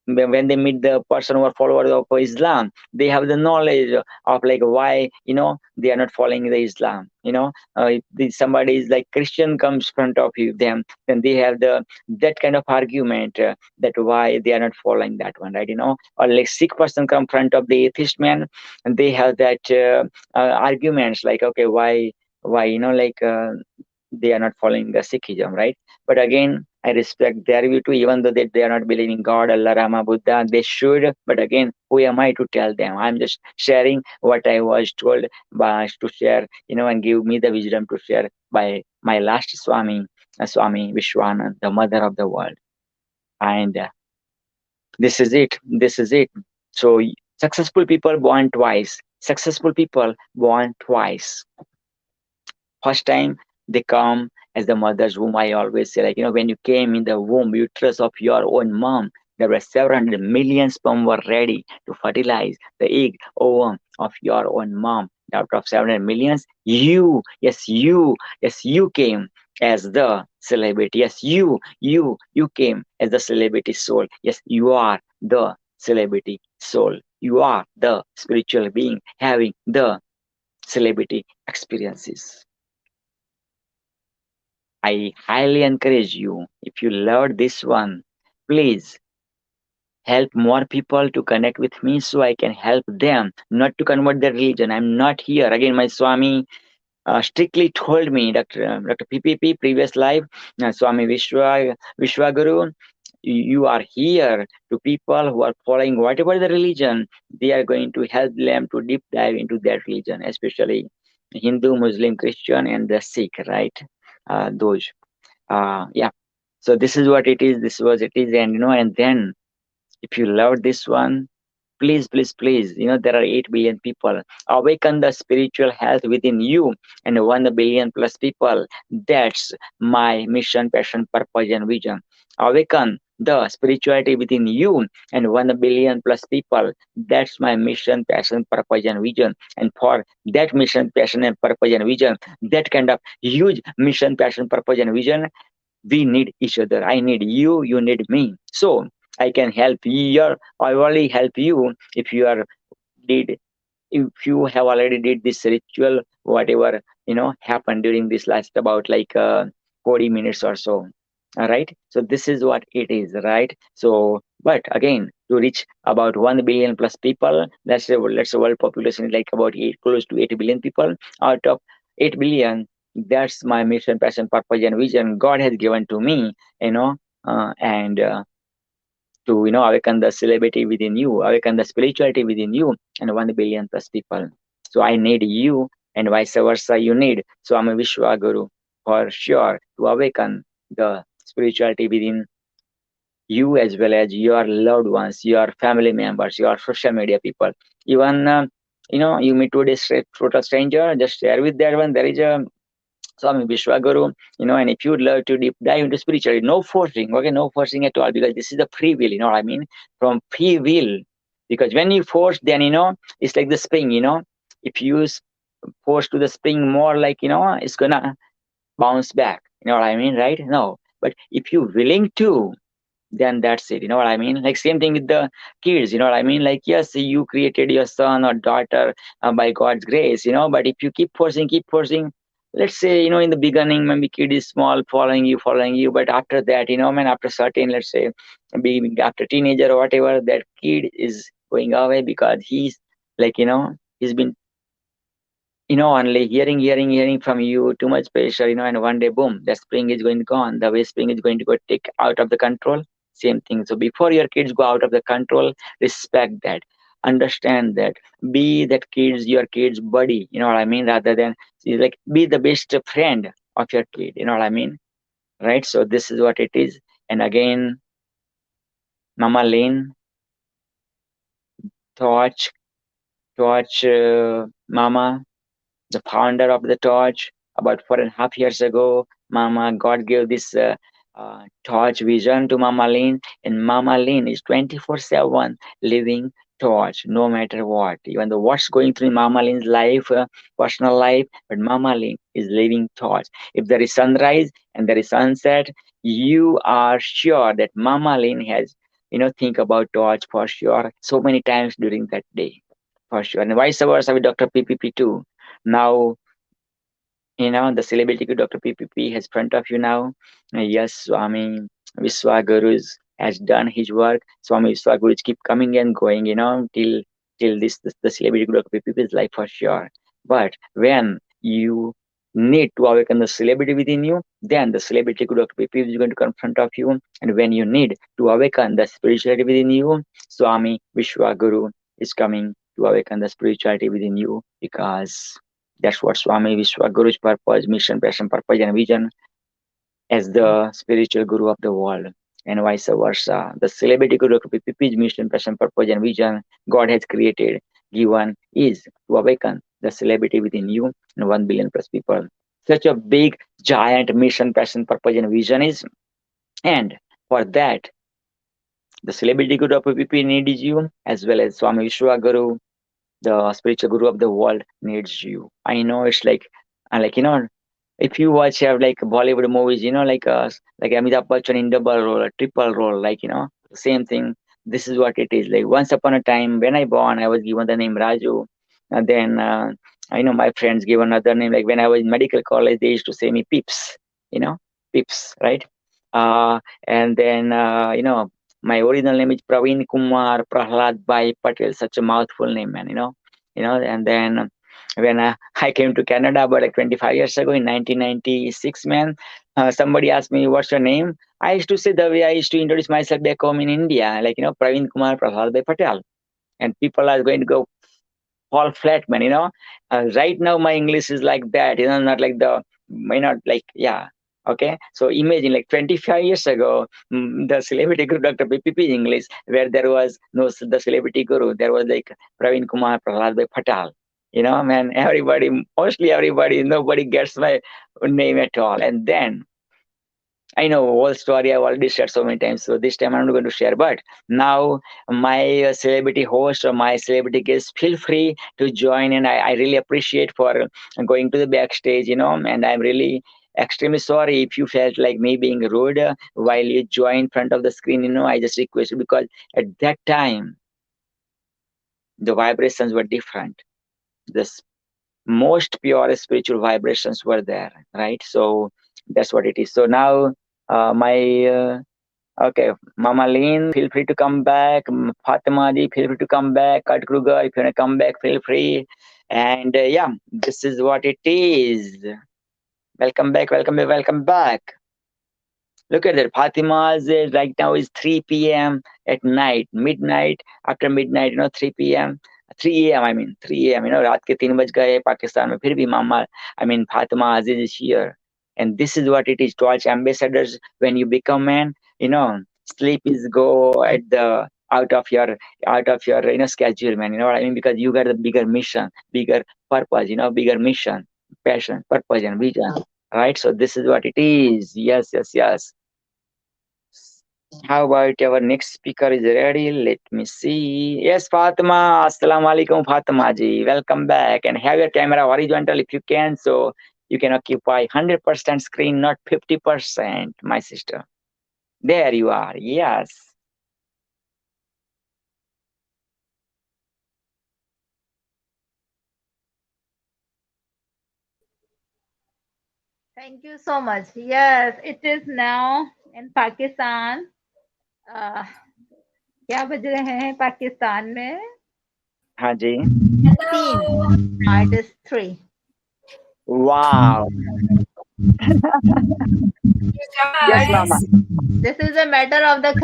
when they meet the person who are followers of Islam, they have the knowledge of like why they are not following the Islam. If somebody is like Christian comes front of them, then they have that kind of argument, that why they are not following that one, right? Or like Sikh person come front of the atheist man, and they have that arguments like, okay, why they are not following the Sikhism, right? But again, I respect their view too, even though they are not believing God, Allah, Rama, Buddha. They should, but again, who am I to tell them? I'm just sharing what I was told by to share, and give me the wisdom to share by my last Swami, Swami Vishwanand, the mother of the world. And this is it. This is it. So successful people born twice. Successful people born twice. First time they come as the mother's womb. I always say, like, when you came in the womb, uterus of your own mom, there were 700 million sperm were ready to fertilize the egg ovum of your own mom. Out of 700 millions, you came as the celebrity. Yes, you came as the celebrity soul. Yes, you are the celebrity soul. You are the spiritual being having the celebrity experiences. I highly encourage you, if you loved this one, please help more people to connect with me, so I can help them not to convert their religion. I'm not here. Again, my Swami strictly told me, Dr. PPP, previous life, Swami Vishwaguru, you are here to people who are following whatever the religion. They are going to help them to deep dive into that religion, especially Hindu, Muslim, Christian, and the Sikh, right? Those. Yeah. So this is what it is. This was it is, and then if you love this one, please, please, please, there are 8 billion people. Awaken the spiritual health within you and 1 billion plus people. That's my mission, passion, purpose, and vision. Awaken the spirituality within you and 1 billion plus people. That's my mission, passion, purpose, and vision. And for that mission, passion, and purpose, and vision, that kind of huge mission, passion, purpose, and vision, we need each other. I need you, you need me. So I can help you. I only help you if you are did if you have already did this ritual, whatever happened during this last about like 40 minutes or so. All right. So this is what it is, right? So, but again, to reach about 1 billion plus people, let's say world population is like about close to 8 billion people. Out of 8 billion, that's my mission, passion, purpose, and vision God has given to me, and to awaken the celebrity within you, awaken the spirituality within you, and 1 billion plus people. So I need you, and vice versa, you need. So I'm a Vishwaguru for sure to awaken the spirituality within you, as well as your loved ones, your family members, your social media people. Even you meet today's total stranger, just share with that one. There is a Swami Vishwaguru, and if you'd love to deep dive into spirituality, no forcing, okay, no forcing at all, because this is the free will, what I mean? From free will. Because when you force, then, it's like the spring, if you force to the spring more, like, it's gonna bounce back, what I mean, right? No. But if you're willing to, then that's it, what I mean? Like same thing with the kids, what I mean? Like, yes, you created your son or daughter by God's grace, but if you keep forcing, let's say, in the beginning, maybe kid is small, following you, but after that, man, after certain, let's say, maybe after teenager or whatever, that kid is going away because he's like, he's been, only hearing from you, too much pressure, and one day, boom, the spring is going gone. The way spring is going to go take out of the control, same thing. So before your kids go out of the control, respect that. understand that. Be that your kid's buddy, you know what I mean, rather than like be the best friend of your kid, you know what I mean, right? So this is what it is. And again, Mama Lynn, Torch, Mama, the founder of the Torch, about 4.5 years ago. Mama, God gave this Torch vision to Mama Lynn, and Mama Lynn is 24/7 living Torch, no matter what. Even though what's going through in Mama Lynn's life, personal life, but Mama Lynn is living Torch. If there is sunrise and there is sunset, you are sure that Mama Lynn has, think about Torch for sure so many times during that day, for sure. And vice versa with Dr. PPP too. Now, the celebrity Dr. PPP has front of you now. Yes, Swami Vishwaguru has done his work. Swami Vishwaguru keep coming and going, till the celebrity Dr. PPP is life for sure. But when you need to awaken the celebrity within you, then the celebrity Dr. PPP is going to come in front of you. And when you need to awaken the spirituality within you, Swami Vishwaguru is coming to awaken the spirituality within you, because that's what Swami Vishwaguru's purpose, mission, passion, purpose, and vision as the spiritual guru of the world, and vice versa. The celebrity guru of PPP's mission, passion, purpose, and vision God has created, given, is to awaken the celebrity within you and 1 billion plus people. Such a big, giant mission, passion, purpose, and vision is. And for that, the celebrity guru of PPP needs you, as well as Swami Vishwaguru, the spiritual guru of the world, needs you. I know it's like if you watch like Bollywood movies, like Amitabh Bachchan in double role, a triple role, the same thing. This is what it is. Like once upon a time, when I born, I was given the name Raju, and then I know my friends gave another name. Like when I was in medical college, they used to say me Pips, Pips, right? And then my original name is Praveen Kumar Prahlad Bhai Patel, such a mouthful name, man, and then when I came to Canada about like 25 years ago in 1996, man, somebody asked me, what's your name? I used to say the way I used to introduce myself back home in India, like, Praveen Kumar Prahlad Bhai Patel. And people are going to go fall flat, man, right now my English is like that, not like yeah. Okay, so imagine like 25 years ago, the celebrity guru Dr. PPP English, where there was no the celebrity guru, there was like Praveen Kumar Prahlad Bhai Patel. Man, mostly everybody, nobody gets my name at all. And then I know whole story I've already shared so many times, so this time I'm not going to share. But now my celebrity host or my celebrity guest, feel free to join, and I really appreciate for going to the backstage, and I'm really extremely sorry if you felt like me being rude while you join front of the screen. I just request, because at that time the vibrations were different. The most pure spiritual vibrations were there, right? So that's what it is. So now okay, Mama Lynn, feel free to come back. Fatima ji, feel free to come back. Kurt Kruger, if you want to come back, feel free. And yeah, this is what it is. Welcome back, welcome back, welcome back. Look at that. Fatima's right now is 3 p.m. at night, midnight, after midnight, 3 p.m. 3 a.m. I mean 3 a.m. रात के 3 बज गए पाकिस्तान में, फिर भी Mama, Fatima Aziz is here. And this is what it is. Torch ambassadors, when you become man, sleep is go at the out of your schedule, man. You know what I mean? Because you got a bigger mission, bigger purpose, bigger mission, passion, purpose, and vision. Right? So this is what it is. Yes, yes, yes. How about our next speaker is ready? Let me see. Yes, Fatima. Assalamu alaikum, Fatima ji. Welcome back. And have your camera horizontal if you can, so you can occupy 100% screen, not 50%, my sister. There you are. Yes. Thank you so much. Yes, it is now in Pakistan. क्या बज रहे हैं पाकिस्तान में? हाँ जी. 3. It is 3. Wow. Yes, Mama. This is a matter of the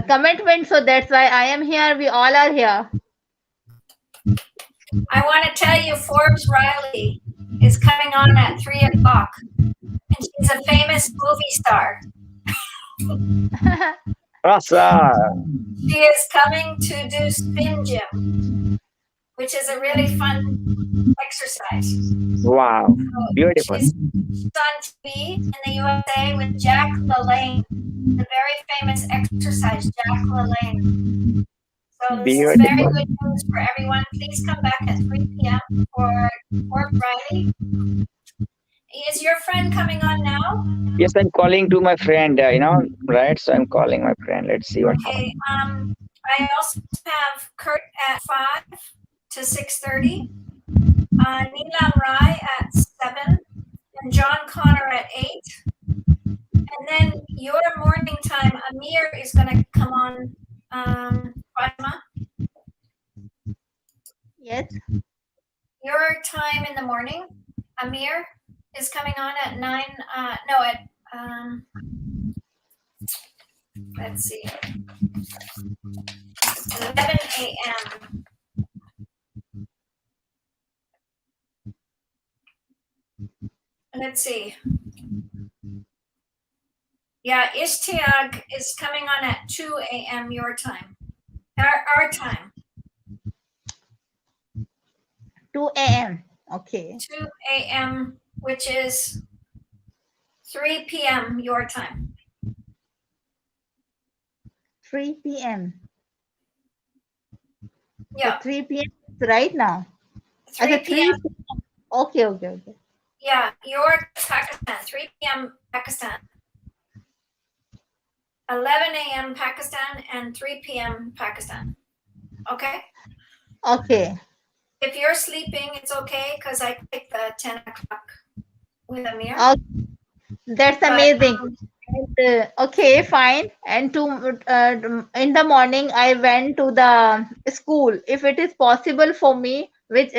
commitment, so that's why I am here. We all are here. I want to tell you, Forbes Riley is coming on at 3:00, and she's a famous movie star. Awesome. She is coming to do spin gym, which is a really fun exercise. Wow. So Beautiful. she's on TV in the USA with Jack LaLanne, the very famous exercise Jack LaLanne. So this is very Beautiful. good news for everyone. Please come back at 3 p.m. for Forbes Riley. Is your friend coming on now? Yes, I'm calling to my friend, right? So I'm calling my friend. Let's see what happens. Okay. I also have Kurt at 5 to 6:30, Neelam Rai at 7, and John Connor at 8. And then your morning time, Amir is going to come on. Fatima, Yes. your time in the morning, Amir is coming on at 9. Let's see, 11 a.m. Let's see. Yeah, Ishtiaq is coming on at 2 a.m. your time. Our time. 2 a.m. Okay. 2 a.m., which is 3 p.m. your time. 3 p.m. Yeah, 3 p.m. is right now. 3 Okay, p.m. Okay, okay, okay. Yeah, your Pakistan, 3 p.m. Pakistan. 11 a.m. Pakistan and 3 p.m. Pakistan. Okay? Okay. If you're sleeping, it's okay because I take the 10 o'clock with Amir. That's But, amazing. And, okay, fine. And in the morning, I went to the school. If it is possible for me, which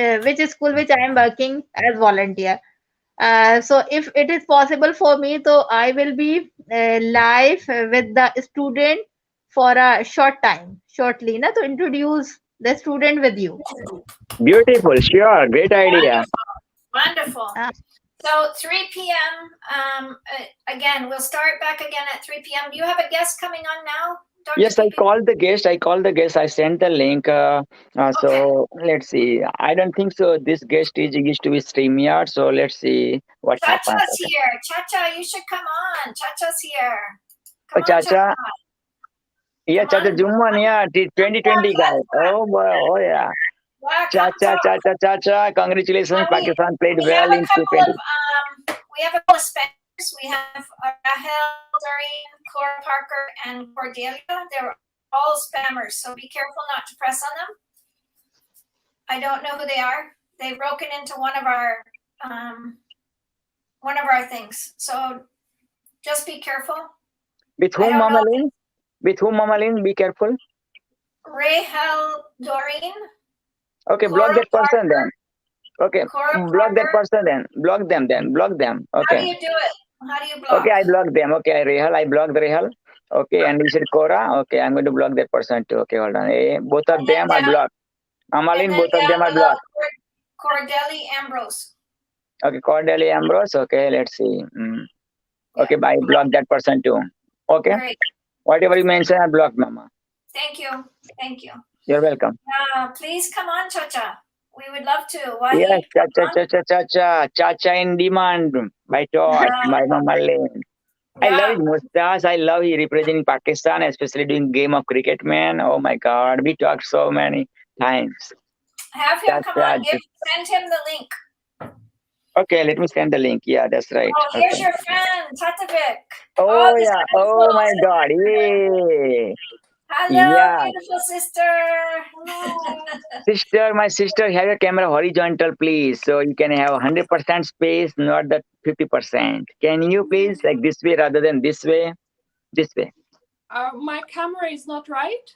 school which I am working as volunteer. So if it is possible for me, so I will be live with the student for a shortly, na, to introduce the student with you. Beautiful. Sure. Great idea. Wonderful. Ah. So 3 p.m. Again, we'll start back again at 3 p.m. Do you have a guest coming on now, Dr. Yes, I Pipi? called the guest. I sent the link. So let's see. I don't think so. This guest is used to be StreamYard. So let's see what happens. Chacha's here. Chacha, you should come on. Chacha's here. Oh, Come on, Chacha. Yeah, Come Chacha on. Jumman. Yeah, 2020 guy. Oh boy. Oh yeah. Well, come Chacha, talk. Chacha. Congratulations. Now Pakistan played we well have a in couple T20. of speakers. We have Rahel, Doreen, Cora Parker, and Cordelia. They're all spammers, so be careful not to press on them. I don't know who they are. They've broken into one of our things. So just be careful. With I whom, don't Mama know. Lynn? With whom, Mama Lynn? Be careful. Rahel, Doreen, Okay, block Cora that person then. Okay, Cora block that Parker. person then. Block them then. Block them. How do Okay. you do it? How do you block? Okay, I blocked them. Okay, Rahel, I blocked Rahel. Okay, and you said Cora. Okay, I'm going to block that person too. Okay, hold on. Both of And then them I down- blocked. And Amalin, then both of down them I below, blocked. Cordelia Ambrose. Okay, Cordelia Ambrose. Okay, let's see. Okay, I blocked that person too. Okay, Great. whatever you mentioned, I blocked, Mama. Thank you. Thank you. You're welcome. Please come on, Chacha. We would love to. Yes, Wahi, Chacha in demand by Torch, by Mama Lynn. I love his mustache. I love he representing Pakistan, especially doing game of cricket, man. Oh my God, we talked so many times. Have him come on. Send him the link. Okay, let me send the link. Yeah, that's right. Oh, here's Okay. your friend, Tatavik. Oh this yeah. is Oh beautiful. my God. Yay. Hello, Yeah. beautiful sister. Sister, my sister, have your camera horizontal, please. So you can have 100% space, not the 50%. Can you please, like this way rather than this way? This way. My camera is not right.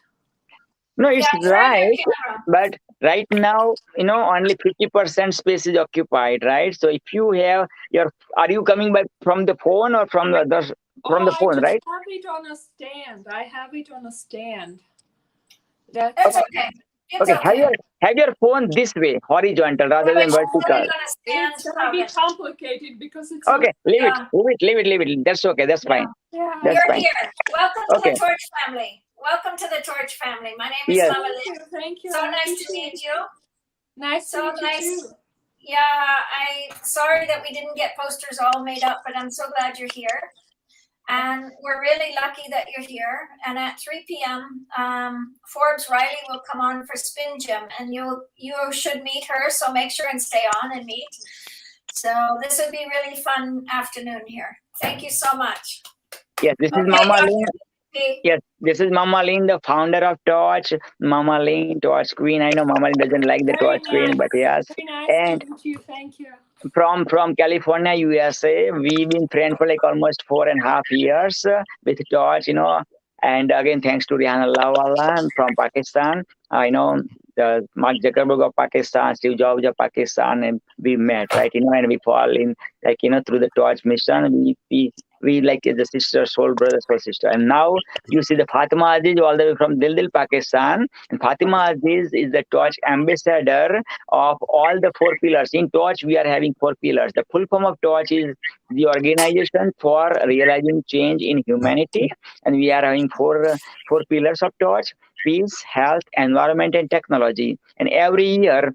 No, it's Yeah, turn your right. camera. But right now, only 50% space is occupied, right? So if you have are you coming by from the phone or from the other, from the phone, right? I have it on a stand. That's okay. It's Okay, okay. have your phone this way, horizontal rather than Otherwise, you're vertical. gonna stand It's gonna be okay. complicated because it's Okay, leave it, Yeah. leave it. That's okay. That's Yeah. fine. yeah. That's You're fine. here. Welcome to Okay. the Torch family. Welcome to the Torch family. My name is Yes. Mama Thank Lynn. you, thank you. So I nice to appreciate meet it. you. Nice So to meet nice. you too. Yeah, I'm sorry that we didn't get posters all made up, but I'm so glad you're here. And we're really lucky that you're here. And at 3 p.m., Forbes Riley will come on for Spin Gym, and you should meet her. So make sure and stay on and meet. So this would be a really fun afternoon here. Thank you so much. Yes, this is Okay, Mama Dr. Lynn. P. Yes, this is Mama Lynn, the founder of Torch. Mama Lynn, Torch Queen. I know Mama Lynn doesn't like the Very Torch Queen, but yes. Very nice And to meet you. Thank you. from California, USA, we've been friends for like almost 4.5 years with Torch, And again, thanks to Rihanna Lawala from Pakistan. I know the Mark Zuckerberg of Pakistan, Steve Jobs of Pakistan, and we met, right? And we fall in, through the Torch mission. We like the sister, soul brother, soul sister. And now you see the Fatima Aziz all the way from Dil, Pakistan. And Fatima Aziz is the Torch ambassador of all the 4 pillars. In Torch, we are having 4 pillars. The full form of Torch is the organization for realizing change in humanity. And we are having four pillars of Torch: peace, health, environment, and technology. And every year,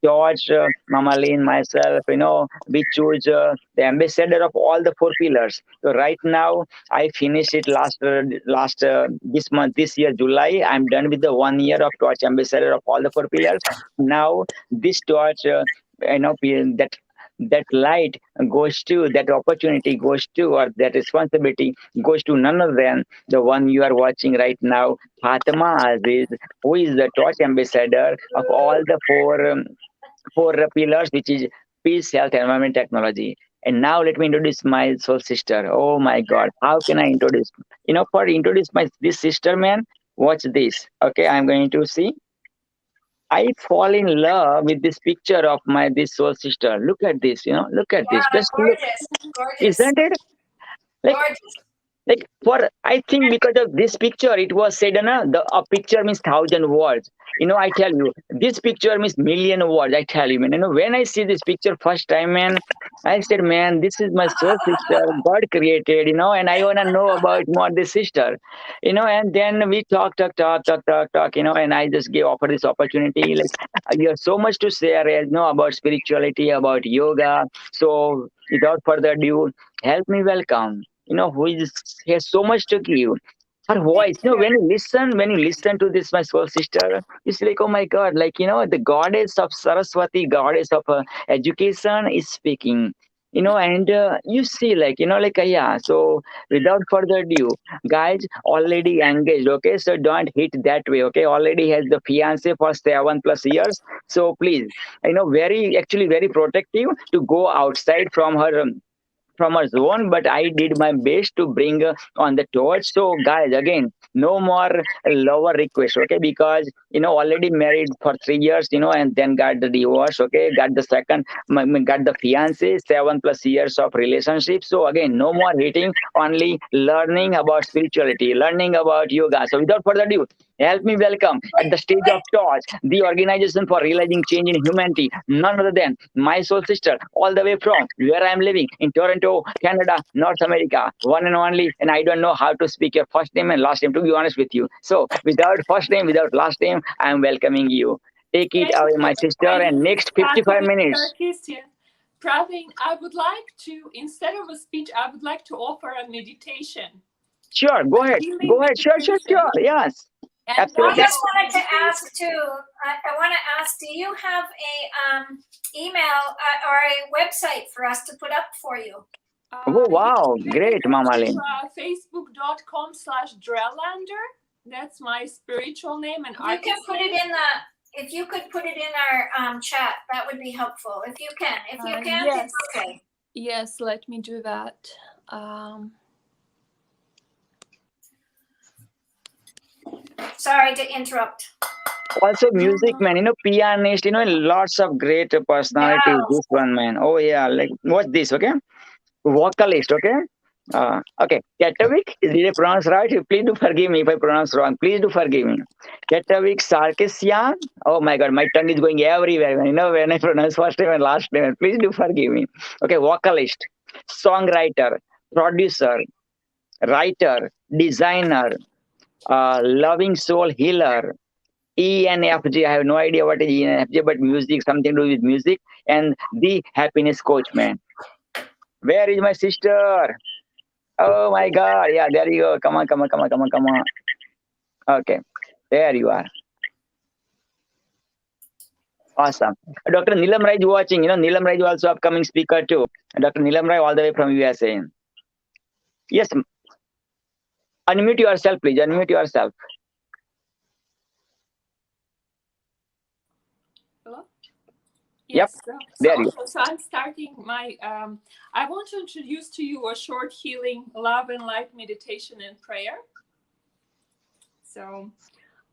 George, Mama Lynn, myself, we choose the ambassador of all the 4 pillars. So right now, I finished it last this year, July. I'm done with the 1 year of Torch ambassador of all the 4 pillars. Now, this Torch, that light goes to, that opportunity goes to, or that responsibility goes to none other than the one you are watching right now, Fatima Aziz, who is the Torch ambassador of all the 4 pillars, which is peace, health, environment, technology. And now let me introduce my soul sister. Oh my God, how can I introduce? For introduce this sister, man, watch this. Okay, I'm going to see. I fall in love with this picture of this soul sister. Look at this, look at this. Just look, Gorgeous. isn't it? Gorgeous. I think because of this picture, it was said, a picture means 1,000 words. I tell you, this picture means million words. I tell you, man. When I see this picture first time, man, I said, man, this is my soul sister. God created, and I wanna know about more this sister, And then we talk, and I just offer this opportunity. Like, you have so much to share, about spirituality, about yoga. So without further ado, help me welcome. Who has so much to give. Her voice, when you listen to this, my soul sister, it's like, oh my God, the goddess of Saraswati, goddess of education is speaking. And you see, yeah. So without further ado, guys, already engaged, okay? So don't hit that way, okay? Already has the fiance for 7+ years. So please, very protective to go outside from her zone, but I did my best to bring on the torch. So guys, again, no more lower request, okay? Because already married for 3 years, and then got the divorce, okay? Got the got the fiance, 7+ years of relationship. So again, no more hitting, only learning about spirituality, learning about yoga. So without further ado, help me welcome at the stage of Torch, the organization for realizing change in humanity, none other than my soul sister, all the way from where I am living in Toronto, Canada, North America, one and only. And I don't know how to speak your first name and last name, to be honest with you. So without first name, without last name, I am welcoming you. Take it away, my sister, and next 55 minutes. Praveen, I would like to, instead of a speech, I would like to offer a meditation. Sure, go ahead. Go ahead. Sure. Yes. And absolutely. I just wanted to ask too. I want to ask: do you have a email or a website for us to put up for you? Oh wow, great, Mama Lynn. Facebook.com/Drellander. That's my spiritual name, and you can put it in the. If you could put it in our chat, that would be helpful. If you can, yes. It's okay. Yes, let me do that. Sorry to interrupt. Also music, man, pianist, lots of great personalities. Wow. This one, man. Oh yeah, like watch this, okay? Vocalist, okay? Okay, Ketavik, did I pronounce right? Please do forgive me if I pronounce wrong. Please do forgive me. Ketavik Sarkisian. Oh my God, my tongue is going everywhere. When I pronounce first name and last name. Please do forgive me. Okay, vocalist, songwriter, producer, writer, designer, loving soul healer, ENFJ. I have no idea what is ENFJ, but music, something to do with music, and the happiness coach, man. Where is my sister? Oh my God. Yeah, there you go. Come on, come on, come on, come on, come on. Okay, there you are. Awesome. Dr. Nilam Rai is watching. Nilam Rai is also upcoming speaker too. Dr. Nilam Rai all the way from USA. Yes, unmute yourself, please. Unmute yourself. Hello? Yep, Yes. there you So I'm starting my. I want to introduce to you a short healing, love and light meditation and prayer. So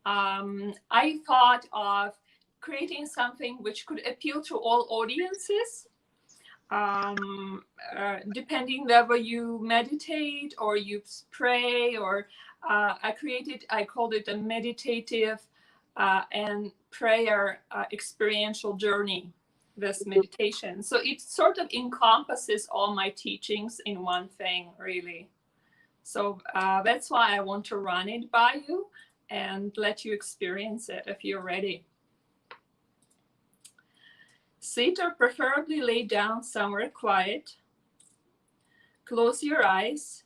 I thought of creating something which could appeal to all audiences, depending whether you meditate or you pray, or I called it a meditative and prayer experiential journey, this meditation. So it sort of encompasses all my teachings in one thing, really. So that's why I want to run it by you and let you experience it if you're ready. Sit or preferably lay down somewhere quiet. Close your eyes.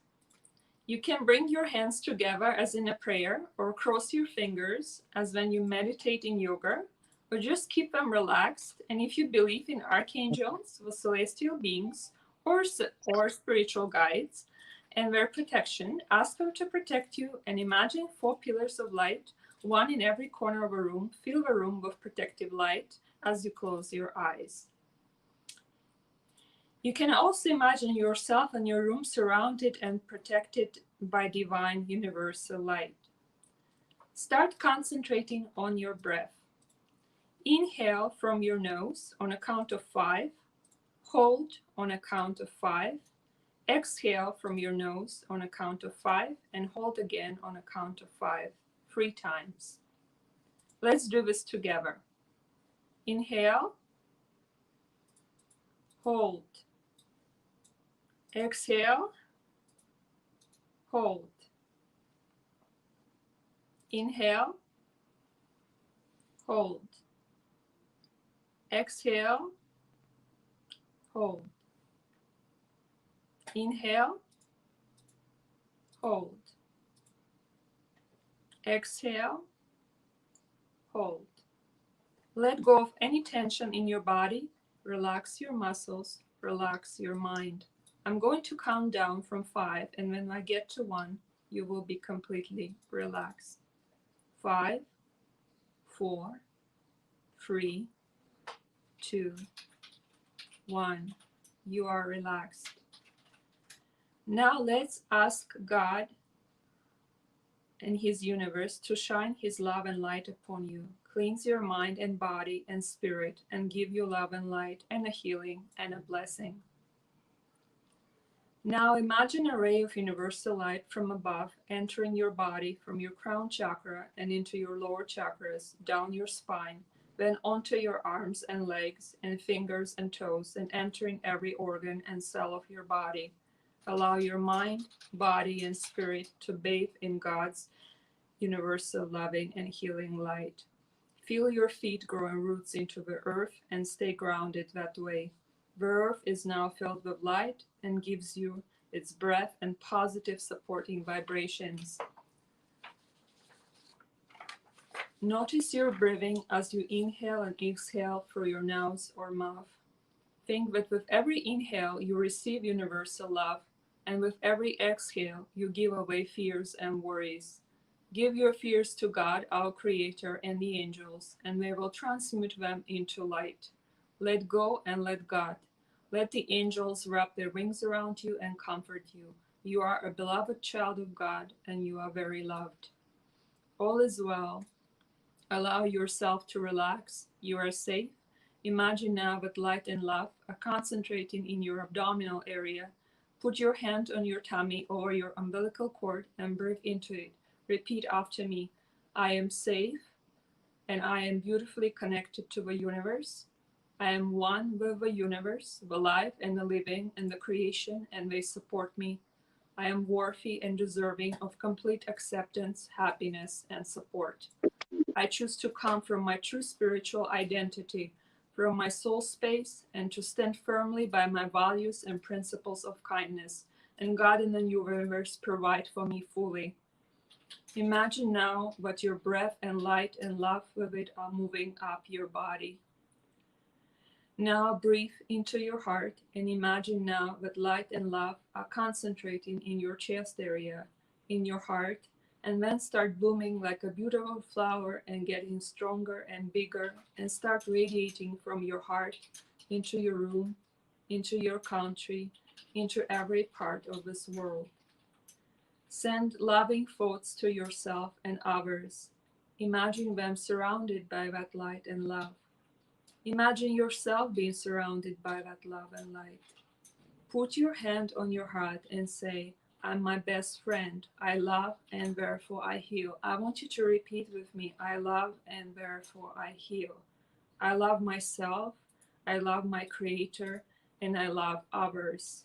You can bring your hands together as in a prayer, or cross your fingers as when you meditate in yoga, or just keep them relaxed. And if you believe in archangels or celestial beings or spiritual guides and their protection, ask them to protect you and imagine 4 pillars of light, one in every corner of a room. Fill the room with protective light as you close your eyes. You can also imagine yourself and your room surrounded and protected by divine universal light. Start concentrating on your breath. Inhale from your nose on a count of 5. Hold on a count of 5. Exhale from your nose on a count of 5, and hold again on a count of 5, 3 times. Let's do this together. Inhale. Hold. Exhale. Hold. Inhale. Hold. Exhale. Hold. Inhale. Hold. Exhale. Hold. Let go of any tension in your body. Relax your muscles. Relax your mind. I'm going to count down from 5, and when I get to 1, you will be completely relaxed. 5, 4, 3, 2, 1. You are relaxed. Now let's ask God and His universe to shine His love and light upon you. Cleanse your mind and body and spirit, and give you love and light and a healing and a blessing. Now imagine a ray of universal light from above entering your body from your crown chakra and into your lower chakras, down your spine, then onto your arms and legs and fingers and toes, and entering every organ and cell of your body. Allow your mind, body, and spirit to bathe in God's universal loving and healing light. Feel your feet growing roots into the earth and stay grounded that way. The earth is now filled with light and gives you its breath and positive supporting vibrations. Notice your breathing as you inhale and exhale through your nose or mouth. Think that with every inhale you receive universal love, and with every exhale you give away fears and worries. Give your fears to God, our Creator, and the angels, and they will transmute them into light. Let go and let God. Let the angels wrap their wings around you and comfort you. You are a beloved child of God, and you are very loved. All is well. Allow yourself to relax. You are safe. Imagine now that light and love are concentrating in your abdominal area, Put your hand on your tummy or your umbilical cord and breathe into it. Repeat after me. I am safe and I am beautifully connected to the universe. I am one with the universe, the life and the living and the creation, and they support me. I am worthy and deserving of complete acceptance, happiness, and support. I choose to come from my true spiritual identity, from my soul space, and to stand firmly by my values and principles of kindness, and God and the universe provide for me fully. Imagine now that your breath and light and love with it are moving up your body. Now breathe into your heart and imagine now that light and love are concentrating in your chest area, in your heart, and then start blooming like a beautiful flower and getting stronger and bigger and start radiating from your heart into your room, into your country, into every part of this world. Send loving thoughts to yourself and others. Imagine them surrounded by that light and love. Imagine yourself being surrounded by that love and light. Put your hand on your heart and say, I'm my best friend. I love and therefore I heal. I want you to repeat with me. I love and therefore I heal. I love myself. I love my creator and I love others.